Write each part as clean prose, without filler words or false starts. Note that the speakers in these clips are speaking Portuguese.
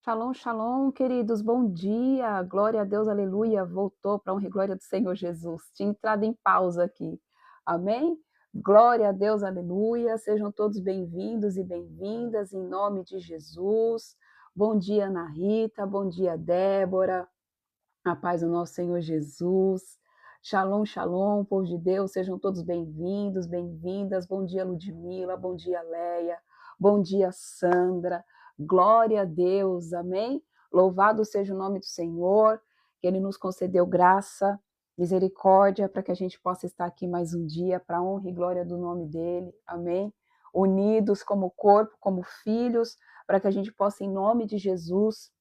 Shalom, shalom, queridos, bom dia, glória a Deus, aleluia, voltou para a honra e glória do Senhor Jesus, tinha entrado em pausa aqui, amém? Glória a Deus, aleluia, sejam todos bem-vindos e bem-vindas, em nome de Jesus, bom dia, Ana Rita, bom dia, Débora, a paz do nosso Senhor Jesus, shalom, shalom, povo de Deus, sejam todos bem-vindos, bem-vindas, bom dia, Ludmila, bom dia, Leia, bom dia, Sandra, glória a Deus, amém? Louvado seja o nome do Senhor, que Ele nos concedeu graça, misericórdia, para que a gente possa estar aqui mais um dia, para a honra e glória do nome dEle, amém? Unidos como corpo, como filhos, para que a gente possa, em nome de Jesus,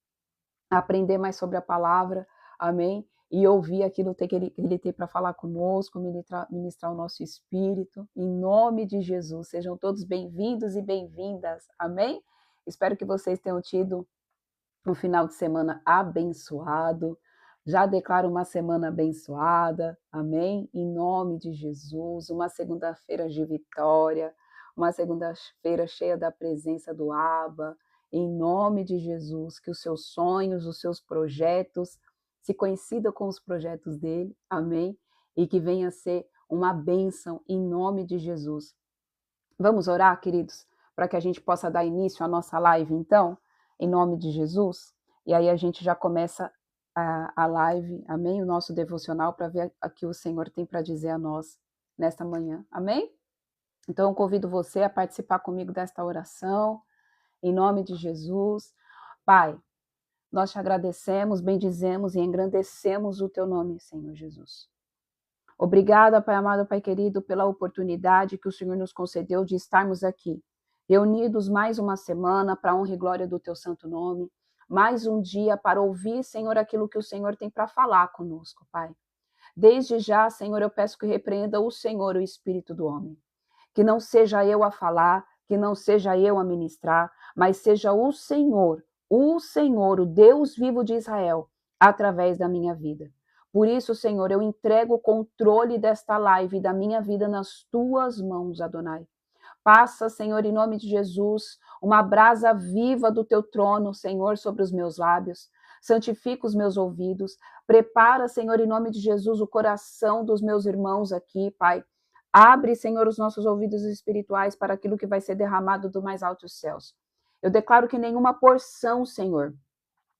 aprender mais sobre a palavra, amém? E ouvir aquilo que ele tem para falar conosco, ministrar o nosso espírito, em nome de Jesus. Sejam todos bem-vindos e bem-vindas, amém? Espero que vocês tenham tido um final de semana abençoado. Já declaro uma semana abençoada, amém? Em nome de Jesus. Uma segunda-feira de vitória, uma segunda-feira cheia da presença do Abba, em nome de Jesus, que os seus sonhos, os seus projetos se coincidam com os projetos dele, amém? E que venha a ser uma bênção em nome de Jesus. Vamos orar, queridos, para que a gente possa dar início à nossa live, então, em nome de Jesus? E aí a gente já começa a live, amém? O nosso devocional, para ver o que o Senhor tem para dizer a nós nesta manhã, amém? Então eu convido você a participar comigo desta oração, em nome de Jesus. Pai, nós te agradecemos, bendizemos e engrandecemos o teu nome, Senhor Jesus. Obrigada, Pai amado, Pai querido, pela oportunidade que o Senhor nos concedeu de estarmos aqui, reunidos mais uma semana para a honra e glória do teu santo nome, mais um dia para ouvir, Senhor, aquilo que o Senhor tem para falar conosco, Pai. Desde já, Senhor, eu peço que repreenda o Senhor, o espírito do homem. Que não seja eu a falar, que não seja eu a ministrar, mas seja o Senhor, o Deus vivo de Israel, através da minha vida. Por isso, Senhor, eu entrego o controle desta live e da minha vida nas tuas mãos, Adonai. Passa, Senhor, em nome de Jesus, uma brasa viva do teu trono, Senhor, sobre os meus lábios. Santifica os meus ouvidos. Prepara, Senhor, em nome de Jesus, o coração dos meus irmãos aqui, Pai. Abre, Senhor, os nossos ouvidos espirituais para aquilo que vai ser derramado do mais altos céus. Eu declaro que nenhuma porção, Senhor,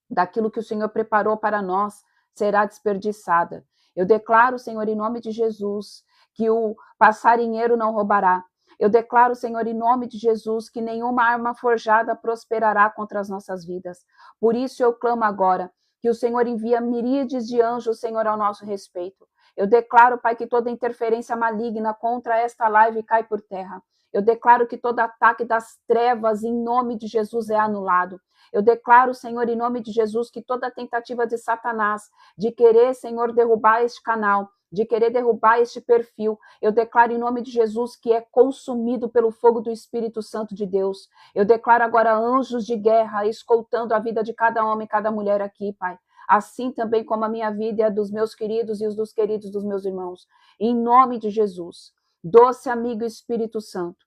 daquilo que o Senhor preparou para nós será desperdiçada. Eu declaro, Senhor, em nome de Jesus, que o passarinheiro não roubará. Eu declaro, Senhor, em nome de Jesus, que nenhuma arma forjada prosperará contra as nossas vidas. Por isso eu clamo agora que o Senhor envia miríades de anjos, Senhor, ao nosso respeito. Eu declaro, Pai, que toda interferência maligna contra esta live cai por terra. Eu declaro que todo ataque das trevas, em nome de Jesus, é anulado. Eu declaro, Senhor, em nome de Jesus, que toda tentativa de Satanás de querer, Senhor, derrubar este canal, de querer derrubar este perfil, eu declaro em nome de Jesus que é consumido pelo fogo do Espírito Santo de Deus. Eu declaro agora anjos de guerra escoltando a vida de cada homem e cada mulher aqui, Pai. Assim também como a minha vida e a dos meus queridos e os dos queridos dos meus irmãos. Em nome de Jesus. Doce amigo Espírito Santo,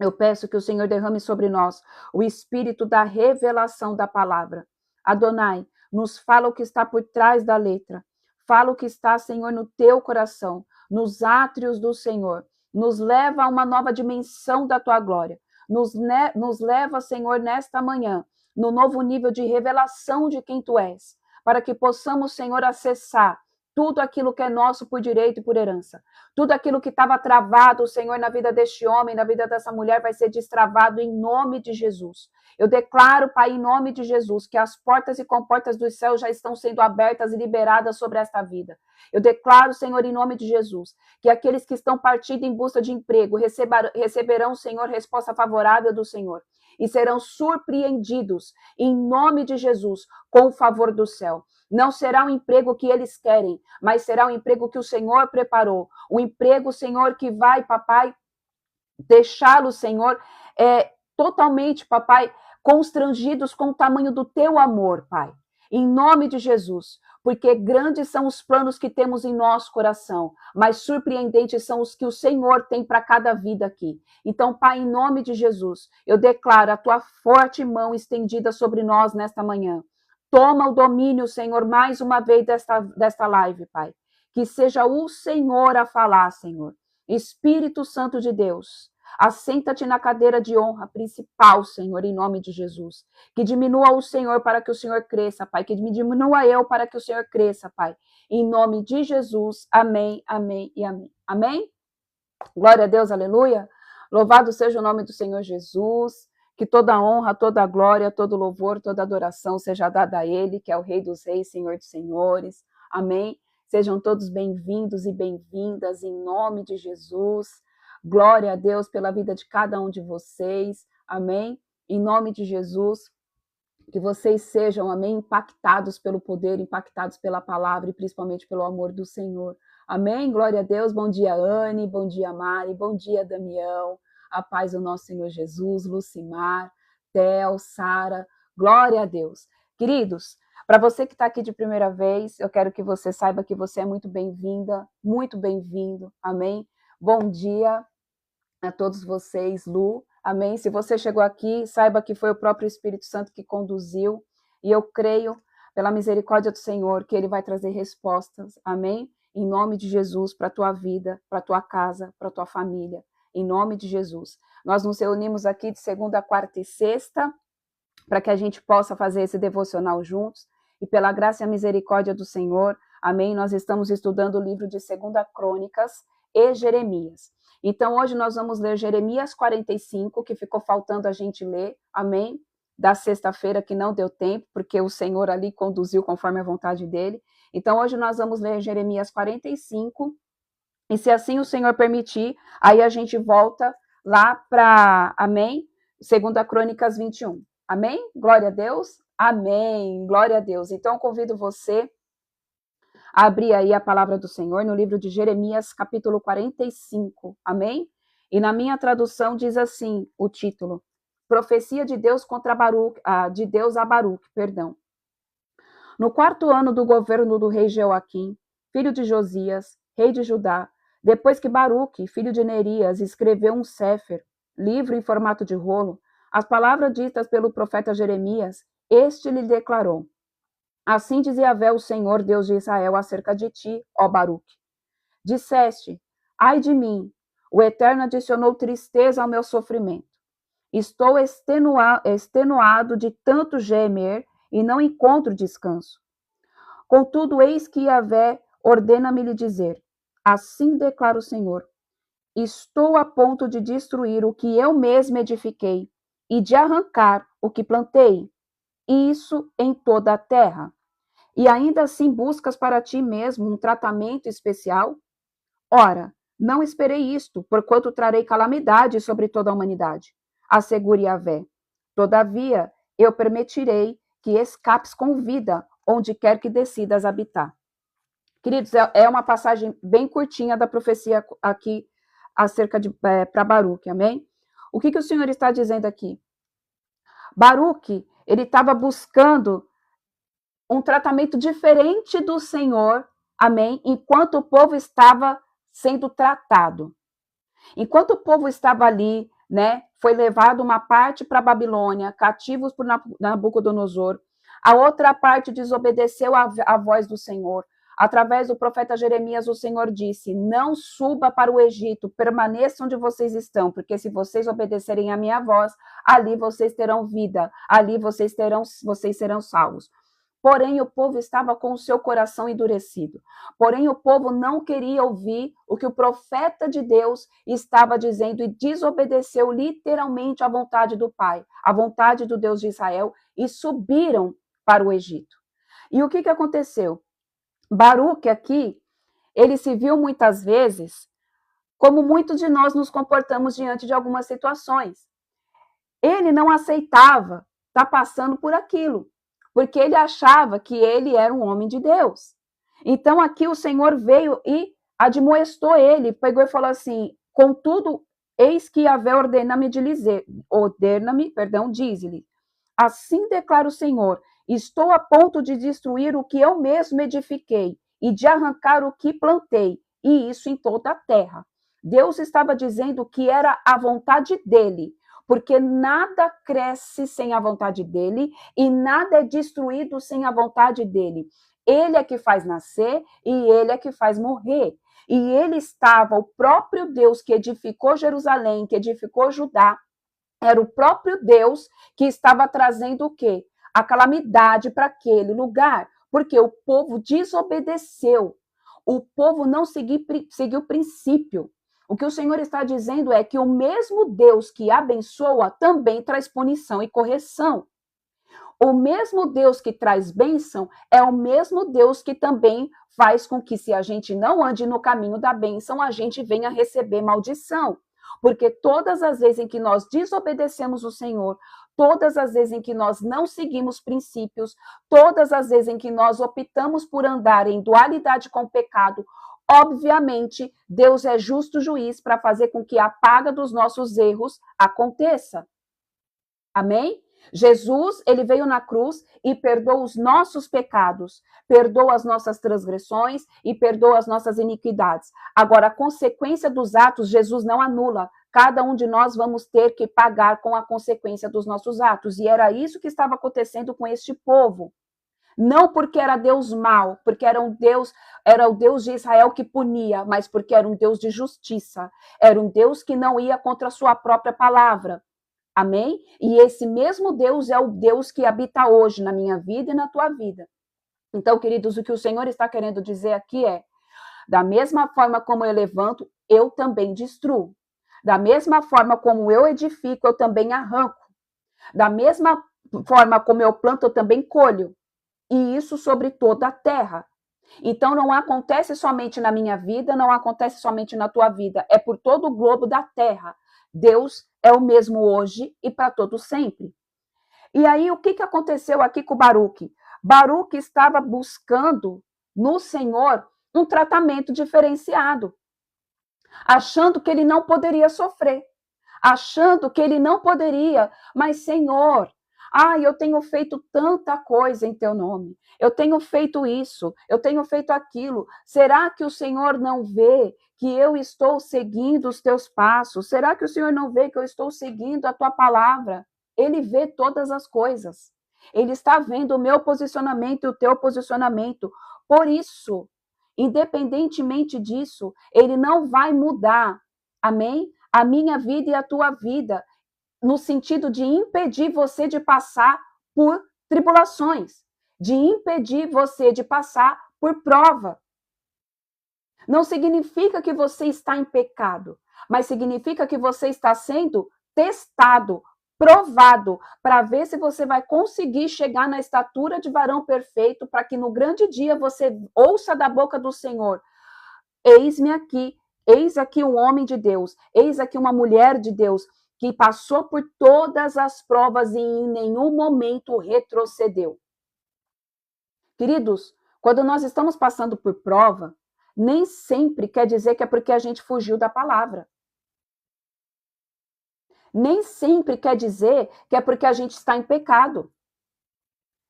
eu peço que o Senhor derrame sobre nós o espírito da revelação da palavra. Adonai, nos fala o que está por trás da letra. Fala o que está, Senhor, no teu coração, nos átrios do Senhor. Nos leva a uma nova dimensão da tua glória. Nos leva, Senhor, nesta manhã, no novo nível de revelação de quem tu és, para que possamos, Senhor, acessar tudo aquilo que é nosso por direito e por herança. Tudo aquilo que estava travado, Senhor, na vida deste homem, na vida dessa mulher, vai ser destravado em nome de Jesus. Eu declaro, Pai, em nome de Jesus, que as portas e comportas dos céus já estão sendo abertas e liberadas sobre esta vida. Eu declaro, Senhor, em nome de Jesus, que aqueles que estão partindo em busca de emprego receberão, Senhor, resposta favorável do Senhor e serão surpreendidos, em nome de Jesus, com o favor do céu. Não será um emprego que eles querem, mas será um emprego que o Senhor preparou. Um emprego, Senhor, que vai, papai, deixá-los, Senhor, totalmente, papai, constrangidos com o tamanho do teu amor, Pai. Em nome de Jesus. porque grandes são os planos que temos em nosso coração, mas surpreendentes são os que o Senhor tem para cada vida aqui. Então, Pai, em nome de Jesus, eu declaro a tua forte mão estendida sobre nós nesta manhã. Toma o domínio, Senhor, mais uma vez desta live, Pai. Que seja o Senhor a falar, Senhor. Espírito Santo de Deus, assenta-te na cadeira de honra principal, Senhor, em nome de Jesus. Que diminua o Senhor para que o Senhor cresça, Pai. Que diminua eu para que o Senhor cresça, Pai. Em nome de Jesus. Amém, amém e amém. Amém? Glória a Deus, aleluia. Louvado seja o nome do Senhor Jesus. Que toda honra, toda glória, todo louvor, toda adoração seja dada a Ele, que é o Rei dos Reis, Senhor dos Senhores. Amém. Sejam todos bem-vindos e bem-vindas em nome de Jesus. Glória a Deus pela vida de cada um de vocês. Amém. Em nome de Jesus, que vocês sejam, amém, impactados pelo poder, impactados pela palavra e principalmente pelo amor do Senhor. Amém. Glória a Deus. Bom dia, Anne. Bom dia, Mari. Bom dia, Damião. A paz do nosso Senhor Jesus, Lucimar, Tel, Sara, glória a Deus. Queridos, para você que está aqui de primeira vez, eu quero que você saiba que você é muito bem-vinda, muito bem-vindo, amém? Bom dia a todos vocês, Lu, amém? Se você chegou aqui, saiba que foi o próprio Espírito Santo que conduziu, e eu creio, pela misericórdia do Senhor, que Ele vai trazer respostas, amém? Em nome de Jesus, para a tua vida, para a tua casa, para a tua família. Em nome de Jesus. Nós nos reunimos aqui de segunda, quarta e sexta, para que a gente possa fazer esse devocional juntos, e pela graça e a misericórdia do Senhor, amém, nós estamos estudando o livro de 2 Crônicas e Jeremias. Então, hoje nós vamos ler Jeremias 45, que ficou faltando a gente ler, amém, da sexta-feira, que não deu tempo, porque o Senhor ali conduziu conforme a vontade dele. Então, hoje nós vamos ler Jeremias 45, e se assim o Senhor permitir, aí a gente volta lá para, amém? 2 Crônicas 21. Amém? Glória a Deus? Amém. Glória a Deus. Então, eu convido você a abrir aí a palavra do Senhor no livro de Jeremias, capítulo 45. Amém? E na minha tradução diz assim, o título, Profecia de Deus contra Baruque, de Deus a Baruque, perdão. No 4º ano do governo do rei Jeoaquim, filho de Josias, rei de Judá, depois que Baruque, filho de Nerias, escreveu um sefer, livro em formato de rolo, as palavras ditas pelo profeta Jeremias, este lhe declarou: Assim diz Yahvé, o Senhor, Deus de Israel, acerca de ti, ó Baruque. Disseste: Ai de mim, o Eterno adicionou tristeza ao meu sofrimento. Estou extenuado de tanto gemer e não encontro descanso. Contudo, eis que Yahvé ordena-me lhe dizer: Assim declara o Senhor: Estou a ponto de destruir o que eu mesmo edifiquei e de arrancar o que plantei, isso em toda a terra. E ainda assim buscas para ti mesmo um tratamento especial? Ora, não esperei isto, porquanto trarei calamidade sobre toda a humanidade. Assegure Yahvé. Todavia, eu permitirei que escapes com vida, onde quer que decidas habitar. Queridos, é uma passagem bem curtinha da profecia aqui acerca de para Baruque, amém? O que o Senhor está dizendo aqui? Baruque, ele estava buscando um tratamento diferente do Senhor, amém? Enquanto o povo estava sendo tratado. Enquanto o povo estava ali, né, foi levado uma parte para a Babilônia, cativos por Nabucodonosor, a outra parte desobedeceu a voz do Senhor. Através do profeta Jeremias, o Senhor disse: Não suba para o Egito, permaneça onde vocês estão, porque se vocês obedecerem à minha voz, ali vocês terão vida, ali vocês serão salvos. Porém, o povo estava com o seu coração endurecido. Porém, o povo não queria ouvir o que o profeta de Deus estava dizendo e desobedeceu literalmente à vontade do Pai, à vontade do Deus de Israel, e subiram para o Egito. E o que aconteceu? Baruque aqui, ele se viu muitas vezes como muitos de nós nos comportamos diante de algumas situações. Ele não aceitava estar passando por aquilo, porque ele achava que ele era um homem de Deus. Então aqui o Senhor veio e admoestou ele, pegou e falou assim: Contudo, eis que Yahvé ordena-me, diz-lhe, assim declara o Senhor, Estou a ponto de destruir o que eu mesmo edifiquei e de arrancar o que plantei, e isso em toda a terra. Deus estava dizendo que era a vontade dele, porque nada cresce sem a vontade dele e nada é destruído sem a vontade dele. Ele é que faz nascer e ele é que faz morrer. E ele estava, o próprio Deus que edificou Jerusalém, que edificou Judá, era o próprio Deus que estava trazendo o quê? A calamidade para aquele lugar, porque o povo desobedeceu. O povo não seguiu o princípio. O que o Senhor está dizendo é que o mesmo Deus que abençoa também traz punição e correção. O mesmo Deus que traz bênção é o mesmo Deus que também faz com que, se a gente não ande no caminho da bênção, a gente venha receber maldição. Porque todas as vezes em que nós desobedecemos o Senhor, todas as vezes em que nós não seguimos princípios, todas as vezes em que nós optamos por andar em dualidade com o pecado, obviamente, Deus é justo juiz para fazer com que a paga dos nossos erros aconteça. Amém? Jesus, ele veio na cruz e perdoa os nossos pecados, perdoa as nossas transgressões e perdoa as nossas iniquidades. Agora, a consequência dos atos, Jesus não anula. Cada um de nós vamos ter que pagar com a consequência dos nossos atos. E era isso que estava acontecendo com este povo. Não porque era Deus mau, porque era o Deus de Israel que punia, mas porque era um Deus de justiça. Era um Deus que não ia contra a sua própria palavra. Amém? E esse mesmo Deus é o Deus que habita hoje na minha vida e na tua vida. Então, queridos, o que o Senhor está querendo dizer aqui é: da mesma forma como eu levanto, eu também destruo. Da mesma forma como eu edifico, eu também arranco. Da mesma forma como eu planto, eu também colho. E isso sobre toda a terra. Então, não acontece somente na minha vida, não acontece somente na tua vida, é por todo o globo da terra. Deus é o mesmo hoje e para todo sempre. E aí, o que aconteceu aqui com Baruque? Baruque estava buscando no Senhor um tratamento diferenciado, achando que ele não poderia sofrer, achando que ele não poderia, mas Senhor, eu tenho feito tanta coisa em teu nome, eu tenho feito isso, eu tenho feito aquilo, será que o Senhor não vê que eu estou seguindo os teus passos? Será que o Senhor não vê que eu estou seguindo a tua palavra? Ele vê todas as coisas, ele está vendo o meu posicionamento e o teu posicionamento, por isso, independentemente disso, ele não vai mudar, amém? A minha vida e a tua vida, no sentido de impedir você de passar por tribulações, de impedir você de passar por prova. Não significa que você está em pecado, mas significa que você está sendo testado, provado, para ver se você vai conseguir chegar na estatura de varão perfeito, para que no grande dia você ouça da boca do Senhor: eis-me aqui, eis aqui um homem de Deus, eis aqui uma mulher de Deus, que passou por todas as provas e em nenhum momento retrocedeu. Queridos, quando nós estamos passando por prova, nem sempre quer dizer que é porque a gente fugiu da palavra. Nem sempre quer dizer que é porque a gente está em pecado.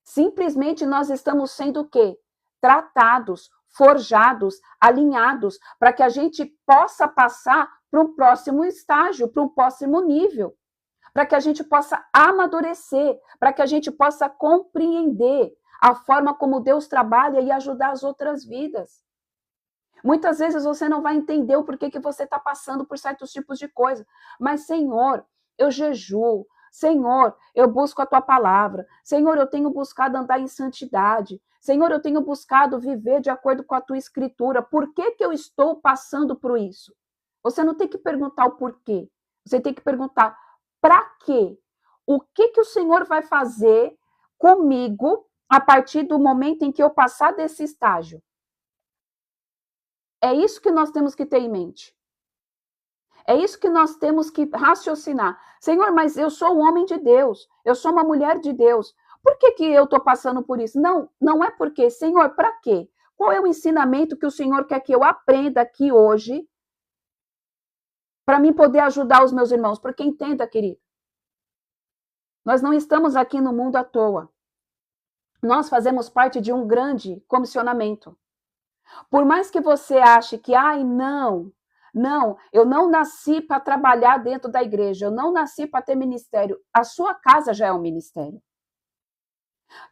Simplesmente nós estamos sendo o quê? Tratados, forjados, alinhados, para que a gente possa passar para um próximo estágio, para um próximo nível, para que a gente possa amadurecer, para que a gente possa compreender a forma como Deus trabalha e ajudar as outras vidas. Muitas vezes você não vai entender o porquê que você está passando por certos tipos de coisa, mas Senhor, eu jejuo, Senhor, eu busco a tua palavra, Senhor, eu tenho buscado andar em santidade, Senhor, eu tenho buscado viver de acordo com a tua escritura, por que que eu estou passando por isso? Você não tem que perguntar o porquê, você tem que perguntar para quê? O que que o Senhor vai fazer comigo a partir do momento em que eu passar desse estágio? É isso que nós temos que ter em mente. É isso que nós temos que raciocinar. Senhor, mas eu sou um homem de Deus, eu sou uma mulher de Deus. Por que que eu estou passando por isso? Não, não é porque. Senhor, para quê? Qual é o ensinamento que o Senhor quer que eu aprenda aqui hoje para mim poder ajudar os meus irmãos? Porque entenda, querido, nós não estamos aqui no mundo à toa. nós fazemos parte de um grande comissionamento. Por mais que você ache que, ai, não, eu não nasci para trabalhar dentro da igreja, eu não nasci para ter ministério, a sua casa já é um ministério.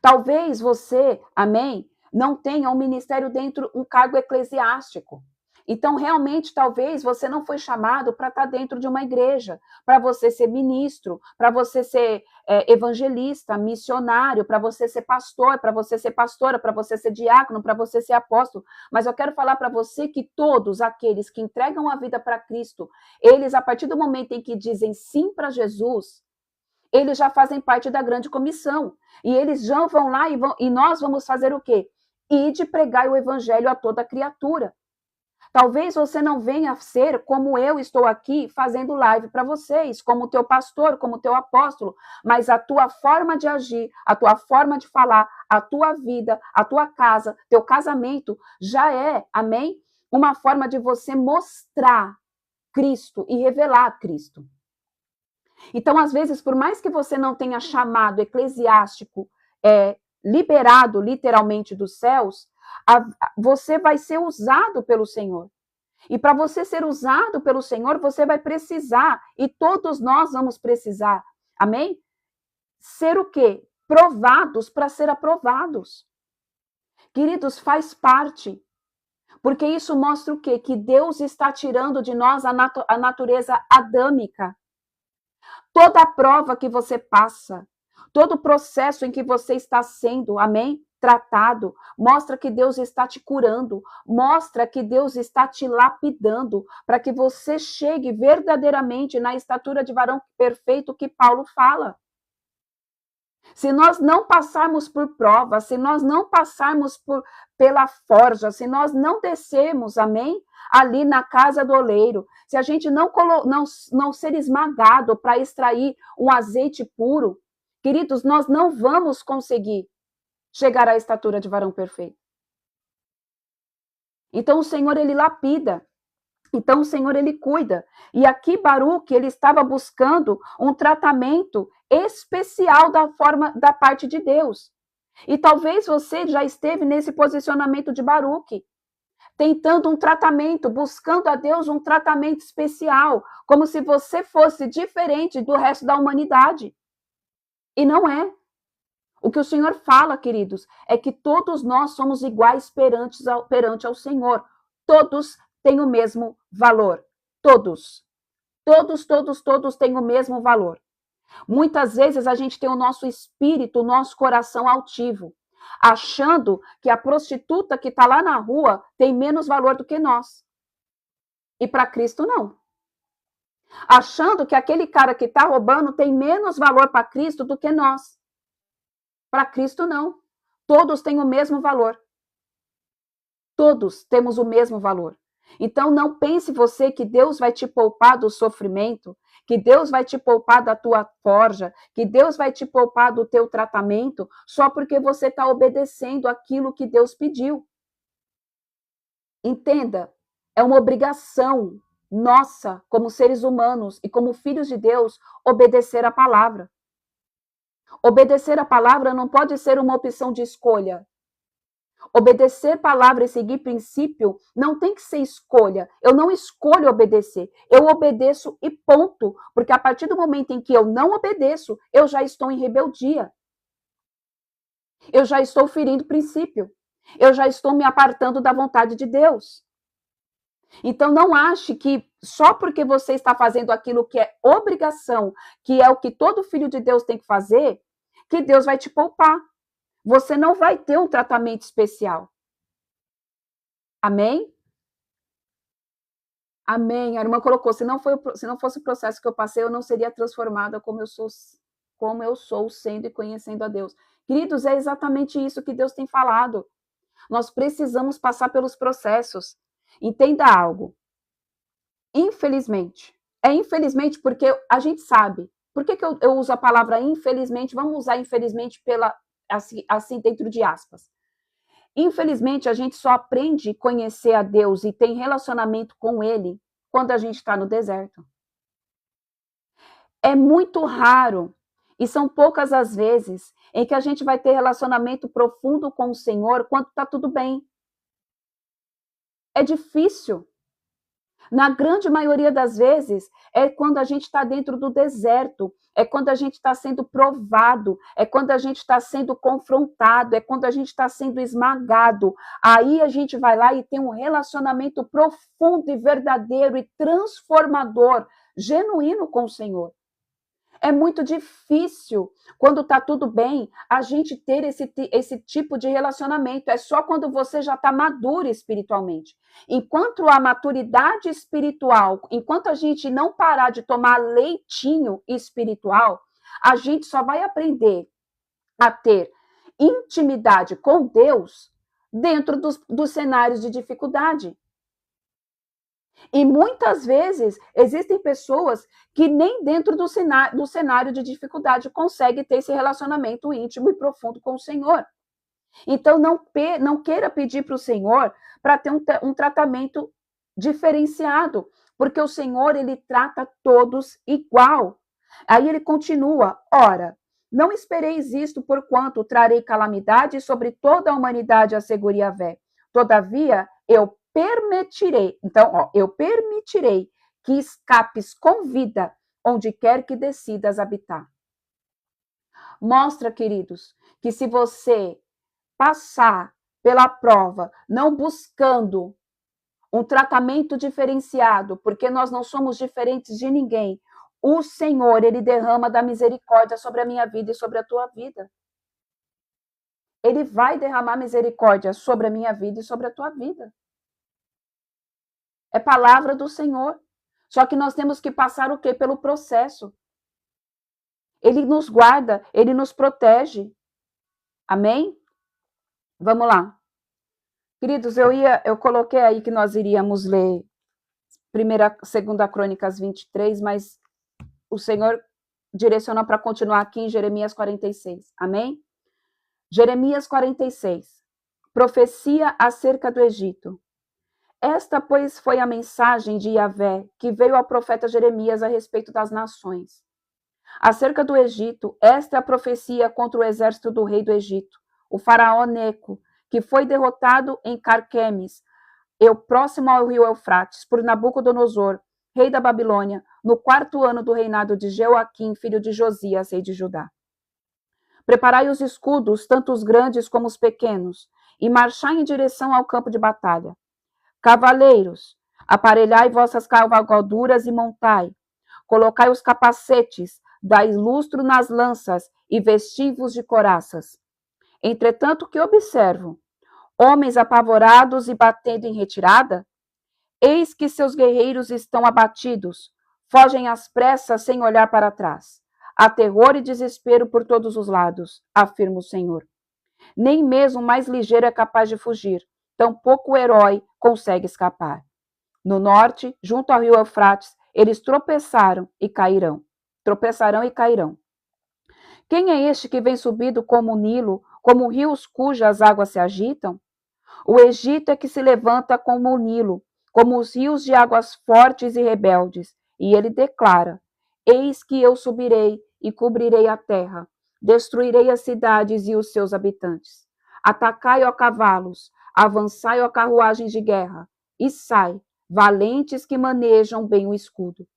Talvez você, amém, não tenha um ministério dentro, um cargo eclesiástico. Então, realmente, talvez você não foi chamado para estar dentro de uma igreja, para você ser ministro, para você ser evangelista, missionário, para você ser pastor, para você ser pastora, para você ser diácono, para você ser apóstolo. Mas eu quero falar para você que todos aqueles que entregam a vida para Cristo, eles, a partir do momento em que dizem sim para Jesus, eles já fazem parte da grande comissão. E eles já vão lá e nós vamos fazer o quê? Ir de pregar o evangelho a toda criatura. Talvez você não venha a ser como eu estou aqui fazendo live para vocês, como teu pastor, como teu apóstolo, mas a tua forma de agir, a tua forma de falar, a tua vida, a tua casa, teu casamento, já é, amém? Uma forma de você mostrar Cristo e revelar Cristo. Então, às vezes, por mais que você não tenha chamado eclesiástico liberado literalmente dos céus, você vai ser usado pelo Senhor. E para você ser usado pelo Senhor, você vai precisar, e todos nós vamos precisar, amém? Ser o quê? Provados para ser aprovados. Queridos, faz parte. Porque isso mostra o quê? Que Deus está tirando de nós a natureza adâmica. Toda a prova que você passa, todo o processo em que você está sendo, amém? Tratado, mostra que Deus está te curando, mostra que Deus está te lapidando, para que você chegue verdadeiramente na estatura de varão perfeito que Paulo fala. Se nós não passarmos por prova, se nós não passarmos pela forja, se nós não descermos, amém? Ali na casa do oleiro, se a gente não ser esmagado para extrair um azeite puro, queridos, nós não vamos conseguir chegar à estatura de varão perfeito. Então o Senhor, ele lapida. Então o Senhor, ele cuida. E aqui Baruque, ele estava buscando um tratamento especial da parte de Deus. E talvez você já esteve nesse posicionamento de Baruque, tentando um tratamento, buscando a Deus um tratamento especial, como se você fosse diferente do resto da humanidade. E não é. O que o Senhor fala, queridos, é que todos nós somos iguais perante ao Senhor. Todos têm o mesmo valor. Todos. Todos têm o mesmo valor. Muitas vezes a gente tem o nosso espírito, o nosso coração altivo, achando que a prostituta que está lá na rua tem menos valor do que nós. E para Cristo, não. Achando que aquele cara que está roubando tem menos valor para Cristo do que nós. Para Cristo, não. Todos têm o mesmo valor. Todos temos o mesmo valor. Então, não pense você que Deus vai te poupar do sofrimento, que Deus vai te poupar da tua forja, que Deus vai te poupar do teu tratamento, só porque você está obedecendo aquilo que Deus pediu. Entenda, é uma obrigação nossa, como seres humanos e como filhos de Deus, obedecer a palavra. Obedecer a palavra não pode ser uma opção de escolha. Obedecer palavra e seguir princípio não tem que ser escolha. Eu não escolho obedecer. Eu obedeço e ponto. Porque a partir do momento em que eu não obedeço, eu já estou em rebeldia. Eu já estou ferindo princípio. Eu já estou me apartando da vontade de Deus. Então não ache que só porque você está fazendo aquilo que é obrigação, que é o que todo filho de Deus tem que fazer, que Deus vai te poupar. Você não vai ter um tratamento especial. Amém? Amém. A irmã colocou, se não fosse o processo que eu passei, eu não seria transformada como eu sou sendo e conhecendo a Deus. Queridos, é exatamente isso que Deus tem falado. Nós precisamos passar pelos processos. Entenda algo. Infelizmente. É infelizmente porque a gente sabe. Por que eu uso a palavra infelizmente? Vamos usar infelizmente assim dentro de aspas. Infelizmente, a gente só aprende a conhecer a Deus e tem relacionamento com Ele quando a gente está no deserto. É muito raro E são poucas as vezes em que a gente vai ter relacionamento profundo com o Senhor quando está tudo bem. É difícil. Na grande maioria das vezes, é quando a gente está dentro do deserto, é quando a gente está sendo provado, é quando a gente está sendo confrontado, é quando a gente está sendo esmagado. Aí a gente vai lá e tem um relacionamento profundo e verdadeiro e transformador, genuíno com o Senhor. É muito difícil, quando está tudo bem, a gente ter esse tipo de relacionamento. É só quando você já está maduro espiritualmente. Enquanto a maturidade espiritual, enquanto a gente não parar de tomar leitinho espiritual, a gente só vai aprender a ter intimidade com Deus dentro dos cenários de dificuldade. E muitas vezes existem pessoas que nem dentro do cenário de dificuldade conseguem ter esse relacionamento íntimo e profundo com o Senhor. Então, não queira pedir para o Senhor para ter um tratamento diferenciado, porque o Senhor, ele trata todos igual. Aí ele continua, ora, não espereis isto, porquanto trarei calamidade sobre toda a humanidade, assegure Yahvé. Todavia, eu permitirei, então, eu permitirei que escapes com vida, onde quer que decidas habitar. Mostra, queridos, que se você passar pela prova, não buscando um tratamento diferenciado, porque nós não somos diferentes de ninguém, o Senhor, ele derrama da misericórdia sobre a minha vida e sobre a tua vida. Ele vai derramar misericórdia sobre a minha vida e sobre a tua vida. É palavra do Senhor. Só que nós temos que passar o quê? Pelo processo. Ele nos guarda, ele nos protege. Amém? Vamos lá. Queridos, eu coloquei aí que nós iríamos ler 2 Crônicas 23, mas o Senhor direcionou para continuar aqui em Jeremias 46. Amém? Jeremias 46. Profecia acerca do Egito. Esta, pois, foi a mensagem de Yahvé que veio ao profeta Jeremias a respeito das nações. Acerca do Egito, esta é a profecia contra o exército do rei do Egito, o faraó Neco, que foi derrotado em Carquemes, próximo ao rio Eufrates, por Nabucodonosor, rei da Babilônia, no 4º ano do reinado de Jeoaquim, filho de Josias, rei de Judá. Preparai os escudos, tanto os grandes como os pequenos, e marchai em direção ao campo de batalha. Cavaleiros, aparelhai vossas cavalgaduras e montai. Colocai os capacetes, dai lustro nas lanças e vestivos de coraças. Entretanto, que observo? Homens apavorados e batendo em retirada? Eis que seus guerreiros estão abatidos, fogem às pressas sem olhar para trás. Há terror e desespero por todos os lados, afirma o Senhor. Nem mesmo o mais ligeiro é capaz de fugir, tampouco o herói consegue escapar. No norte, junto ao rio Eufrates, eles tropeçaram e cairão. Tropeçarão e cairão. Quem é este que vem subido como o Nilo, como rios cujas águas se agitam? O Egito é que se levanta como o Nilo, como os rios de águas fortes e rebeldes. E ele declara: eis que eu subirei e cobrirei a terra, destruirei as cidades e os seus habitantes. Atacai, ó cavalos, avançai, ó carruagens de guerra, e sai, valentes que manejam bem o escudo.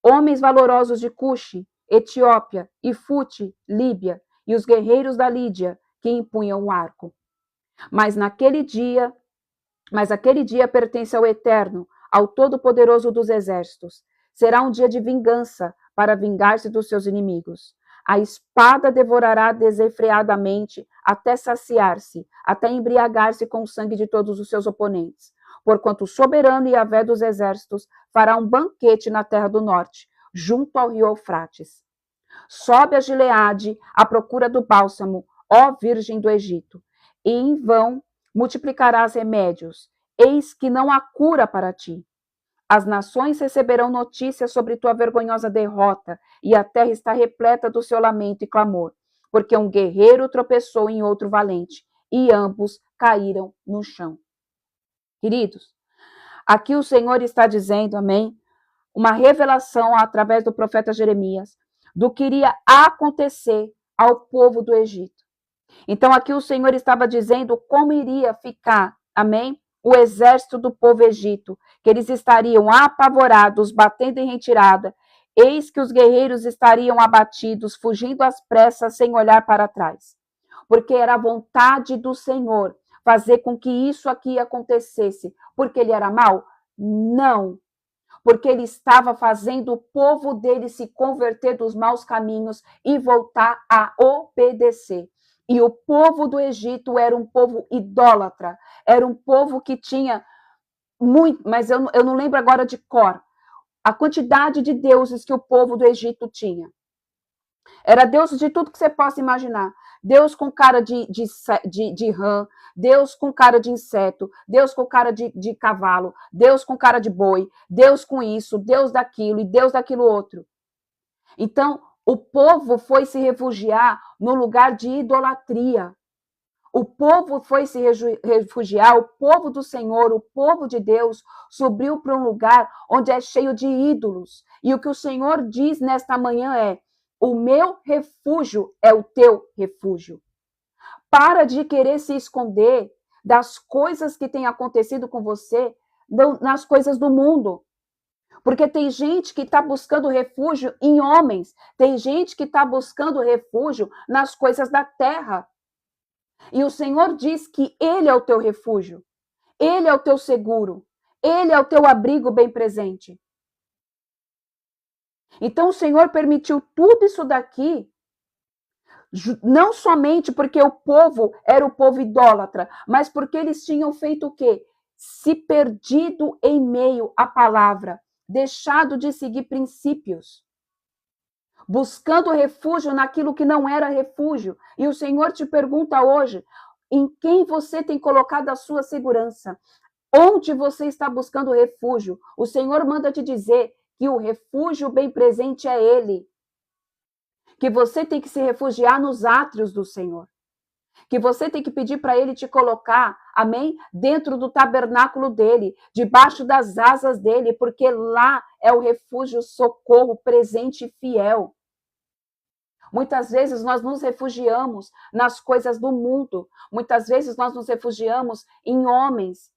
Homens valorosos de Cuxi, Etiópia, e Fute, Líbia, e os guerreiros da Lídia, que empunham o arco. Mas aquele dia pertence ao Eterno, ao Todo-Poderoso dos Exércitos. Será um dia de vingança para vingar-se dos seus inimigos. A espada devorará desenfreadamente até saciar-se, até embriagar-se com o sangue de todos os seus oponentes. Porquanto o soberano Yahvé dos exércitos fará um banquete na terra do norte, junto ao rio Eufrates. Sobe a Gileade à procura do bálsamo, ó Virgem do Egito, e em vão multiplicarás remédios, eis que não há cura para ti. As nações receberão notícias sobre tua vergonhosa derrota, e a terra está repleta do seu lamento e clamor, porque um guerreiro tropeçou em outro valente, e ambos caíram no chão. Queridos, aqui o Senhor está dizendo, amém, uma revelação através do profeta Jeremias, do que iria acontecer ao povo do Egito. Então aqui o Senhor estava dizendo como iria ficar, amém? O exército do povo egito, que eles estariam apavorados, batendo em retirada. Eis que os guerreiros estariam abatidos, fugindo às pressas, sem olhar para trás. Porque era a vontade do Senhor fazer com que isso aqui acontecesse. Porque ele era mau? Não. Porque ele estava fazendo o povo dele se converter dos maus caminhos e voltar a obedecer. E o povo do Egito era um povo idólatra, era um povo que tinha muito, mas eu não lembro agora de cor, a quantidade de deuses que o povo do Egito tinha. Era Deus de tudo que você possa imaginar. Deus com cara de rã, Deus com cara de inseto, Deus com cara de cavalo, Deus com cara de boi, Deus com isso, Deus daquilo e Deus daquilo outro. Então, o povo foi se refugiar no lugar de idolatria. O povo foi se refugiar, o povo do Senhor, o povo de Deus, subiu para um lugar onde é cheio de ídolos. E o que o Senhor diz nesta manhã é: o meu refúgio é o teu refúgio. Para de querer se esconder das coisas que têm acontecido com você, nas coisas do mundo. Porque tem gente que está buscando refúgio em homens, tem gente que está buscando refúgio nas coisas da terra. E o Senhor diz que Ele é o teu refúgio, Ele é o teu seguro, Ele é o teu abrigo bem presente. Então o Senhor permitiu tudo isso daqui, não somente porque o povo era o povo idólatra, mas porque eles tinham feito o quê? Se perdido em meio à palavra, deixado de seguir princípios, buscando refúgio naquilo que não era refúgio. E o Senhor te pergunta hoje, em quem você tem colocado a sua segurança? Onde você está buscando refúgio? O Senhor manda te dizer que o refúgio bem presente é Ele. Que você tem que se refugiar nos átrios do Senhor. Que você tem que pedir para Ele te colocar, amém? Dentro do tabernáculo dEle, debaixo das asas dEle, porque lá é o refúgio, socorro, presente e fiel. Muitas vezes nós nos refugiamos nas coisas do mundo. Muitas vezes nós nos refugiamos em homens.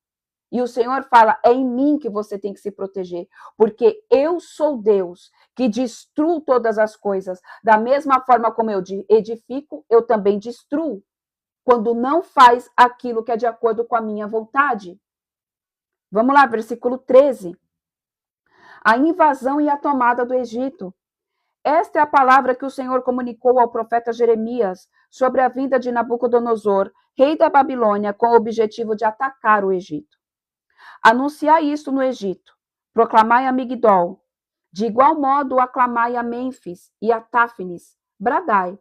E o Senhor fala, é em mim que você tem que se proteger. Porque eu sou Deus que destruo todas as coisas. Da mesma forma como eu edifico, eu também destruo. Quando não faz aquilo que é de acordo com a minha vontade. Vamos lá, versículo 13. A invasão e a tomada do Egito. Esta é a palavra que o Senhor comunicou ao profeta Jeremias sobre a vinda de Nabucodonosor, rei da Babilônia, com o objetivo de atacar o Egito. Anunciai isto no Egito, proclamai a Migdol. De igual modo, aclamai a Mênfis e a Táfnis, bradai.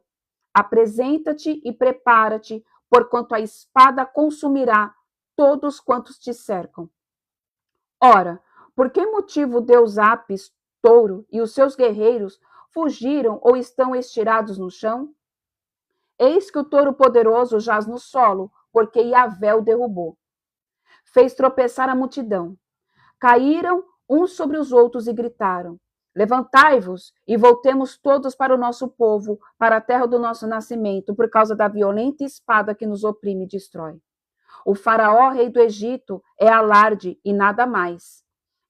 Apresenta-te e prepara-te, porquanto a espada consumirá todos quantos te cercam. Ora, por que motivo Deus Apis, touro, e os seus guerreiros fugiram ou estão estirados no chão? Eis que o touro poderoso jaz no solo, porque Yahvé o derrubou. Fez tropeçar a multidão. Caíram uns sobre os outros e gritaram: levantai-vos e voltemos todos para o nosso povo, para a terra do nosso nascimento, por causa da violenta espada que nos oprime e destrói. O faraó, rei do Egito, é alarde e nada mais.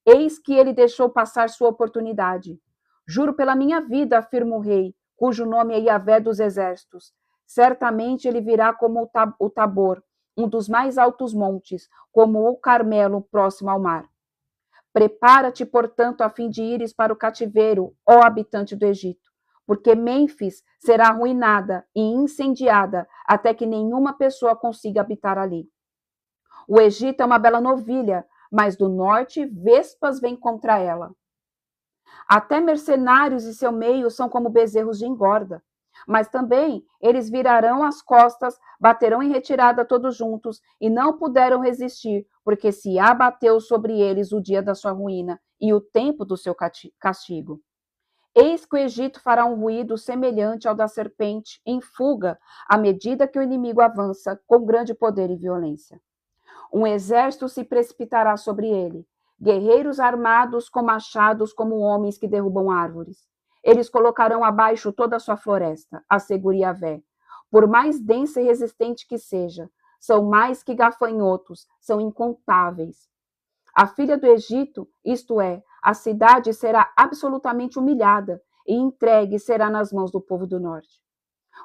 Eis que ele deixou passar sua oportunidade. Juro pela minha vida, afirma o rei, cujo nome é Yahvé dos exércitos. Certamente ele virá como o Tabor, um dos mais altos montes, como o Carmelo próximo ao mar. Prepara-te, portanto, a fim de ires para o cativeiro, ó habitante do Egito, porque Mênfis será arruinada e incendiada até que nenhuma pessoa consiga habitar ali. O Egito é uma bela novilha, mas do norte vespas vêm contra ela. Até mercenários e seu meio são como bezerros de engorda. Mas também eles virarão as costas, baterão em retirada todos juntos, e não puderam resistir, porque se abateu sobre eles o dia da sua ruína e o tempo do seu castigo. Eis que o Egito fará um ruído semelhante ao da serpente, em fuga, à medida que o inimigo avança com grande poder e violência. Um exército se precipitará sobre ele, guerreiros armados com machados como homens que derrubam árvores. eles colocarão abaixo toda a sua floresta, assegura Yahvé. Por mais densa e resistente que seja, são mais que gafanhotos, são incontáveis. A filha do Egito, isto é, a cidade será absolutamente humilhada e entregue será nas mãos do povo do norte.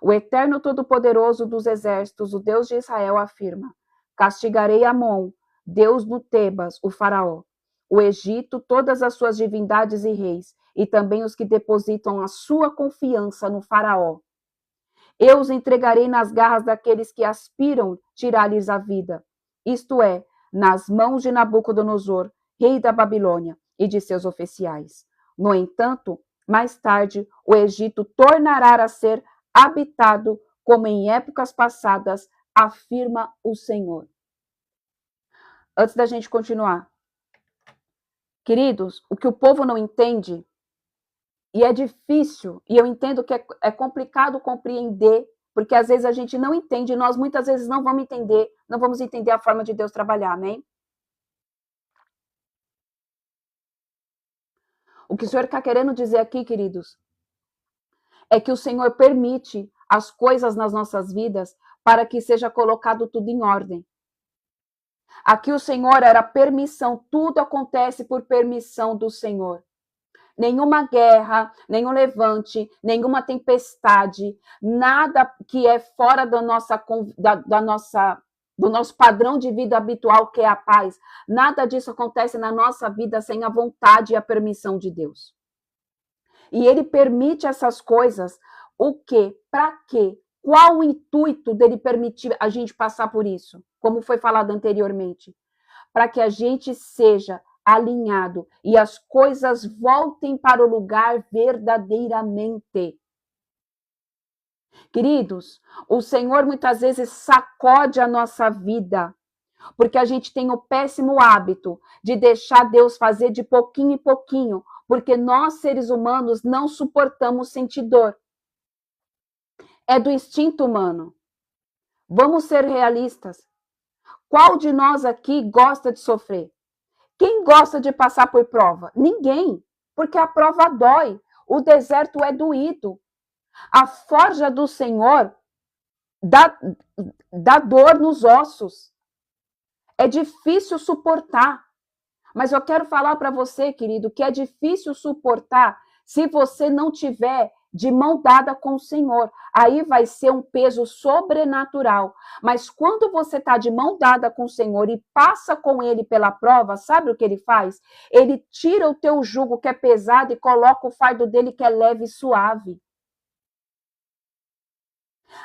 O Eterno Todo-Poderoso dos Exércitos, o Deus de Israel, afirma: castigarei Amon, Deus do Tebas, o faraó, o Egito, todas as suas divindades e reis, e também os que depositam a sua confiança no faraó. Eu os entregarei nas garras daqueles que aspiram tirar-lhes a vida, isto é, nas mãos de Nabucodonosor, rei da Babilônia, e de seus oficiais. No entanto, mais tarde, o Egito tornará a ser habitado como em épocas passadas, afirma o Senhor. Antes da gente continuar, queridos, o que o povo não entende, e é difícil, e eu entendo que é complicado compreender, porque às vezes a gente não entende, e nós muitas vezes não vamos entender a forma de Deus trabalhar, amém? O que o Senhor está querendo dizer aqui, queridos, é que o Senhor permite as coisas nas nossas vidas para que seja colocado tudo em ordem. Aqui o Senhor era permissão, tudo acontece por permissão do Senhor. Nenhuma guerra, nenhum levante, nenhuma tempestade, nada que é fora do nosso padrão de vida habitual, que é a paz, nada disso acontece na nossa vida sem a vontade e a permissão de Deus. E Ele permite essas coisas, o quê? Para quê? Qual o intuito dele permitir a gente passar por isso? Como foi falado anteriormente. Para que a gente seja alinhado e as coisas voltem para o lugar verdadeiramente. Queridos, o Senhor muitas vezes sacode a nossa vida, porque a gente tem o péssimo hábito de deixar Deus fazer de pouquinho em pouquinho, porque nós, seres humanos, não suportamos sentir dor. É do instinto humano. Vamos ser realistas. Qual de nós aqui gosta de sofrer? Quem gosta de passar por prova? Ninguém, porque a prova dói. O deserto é doído. A forja do Senhor dá dor nos ossos. É difícil suportar. Mas eu quero falar para você, querido, que é difícil suportar se você não tiver de mão dada com o Senhor. Aí vai ser um peso sobrenatural. Mas quando você está de mão dada com o Senhor e passa com Ele pela prova, sabe o que Ele faz? Ele tira o teu jugo que é pesado e coloca o fardo dele que é leve e suave.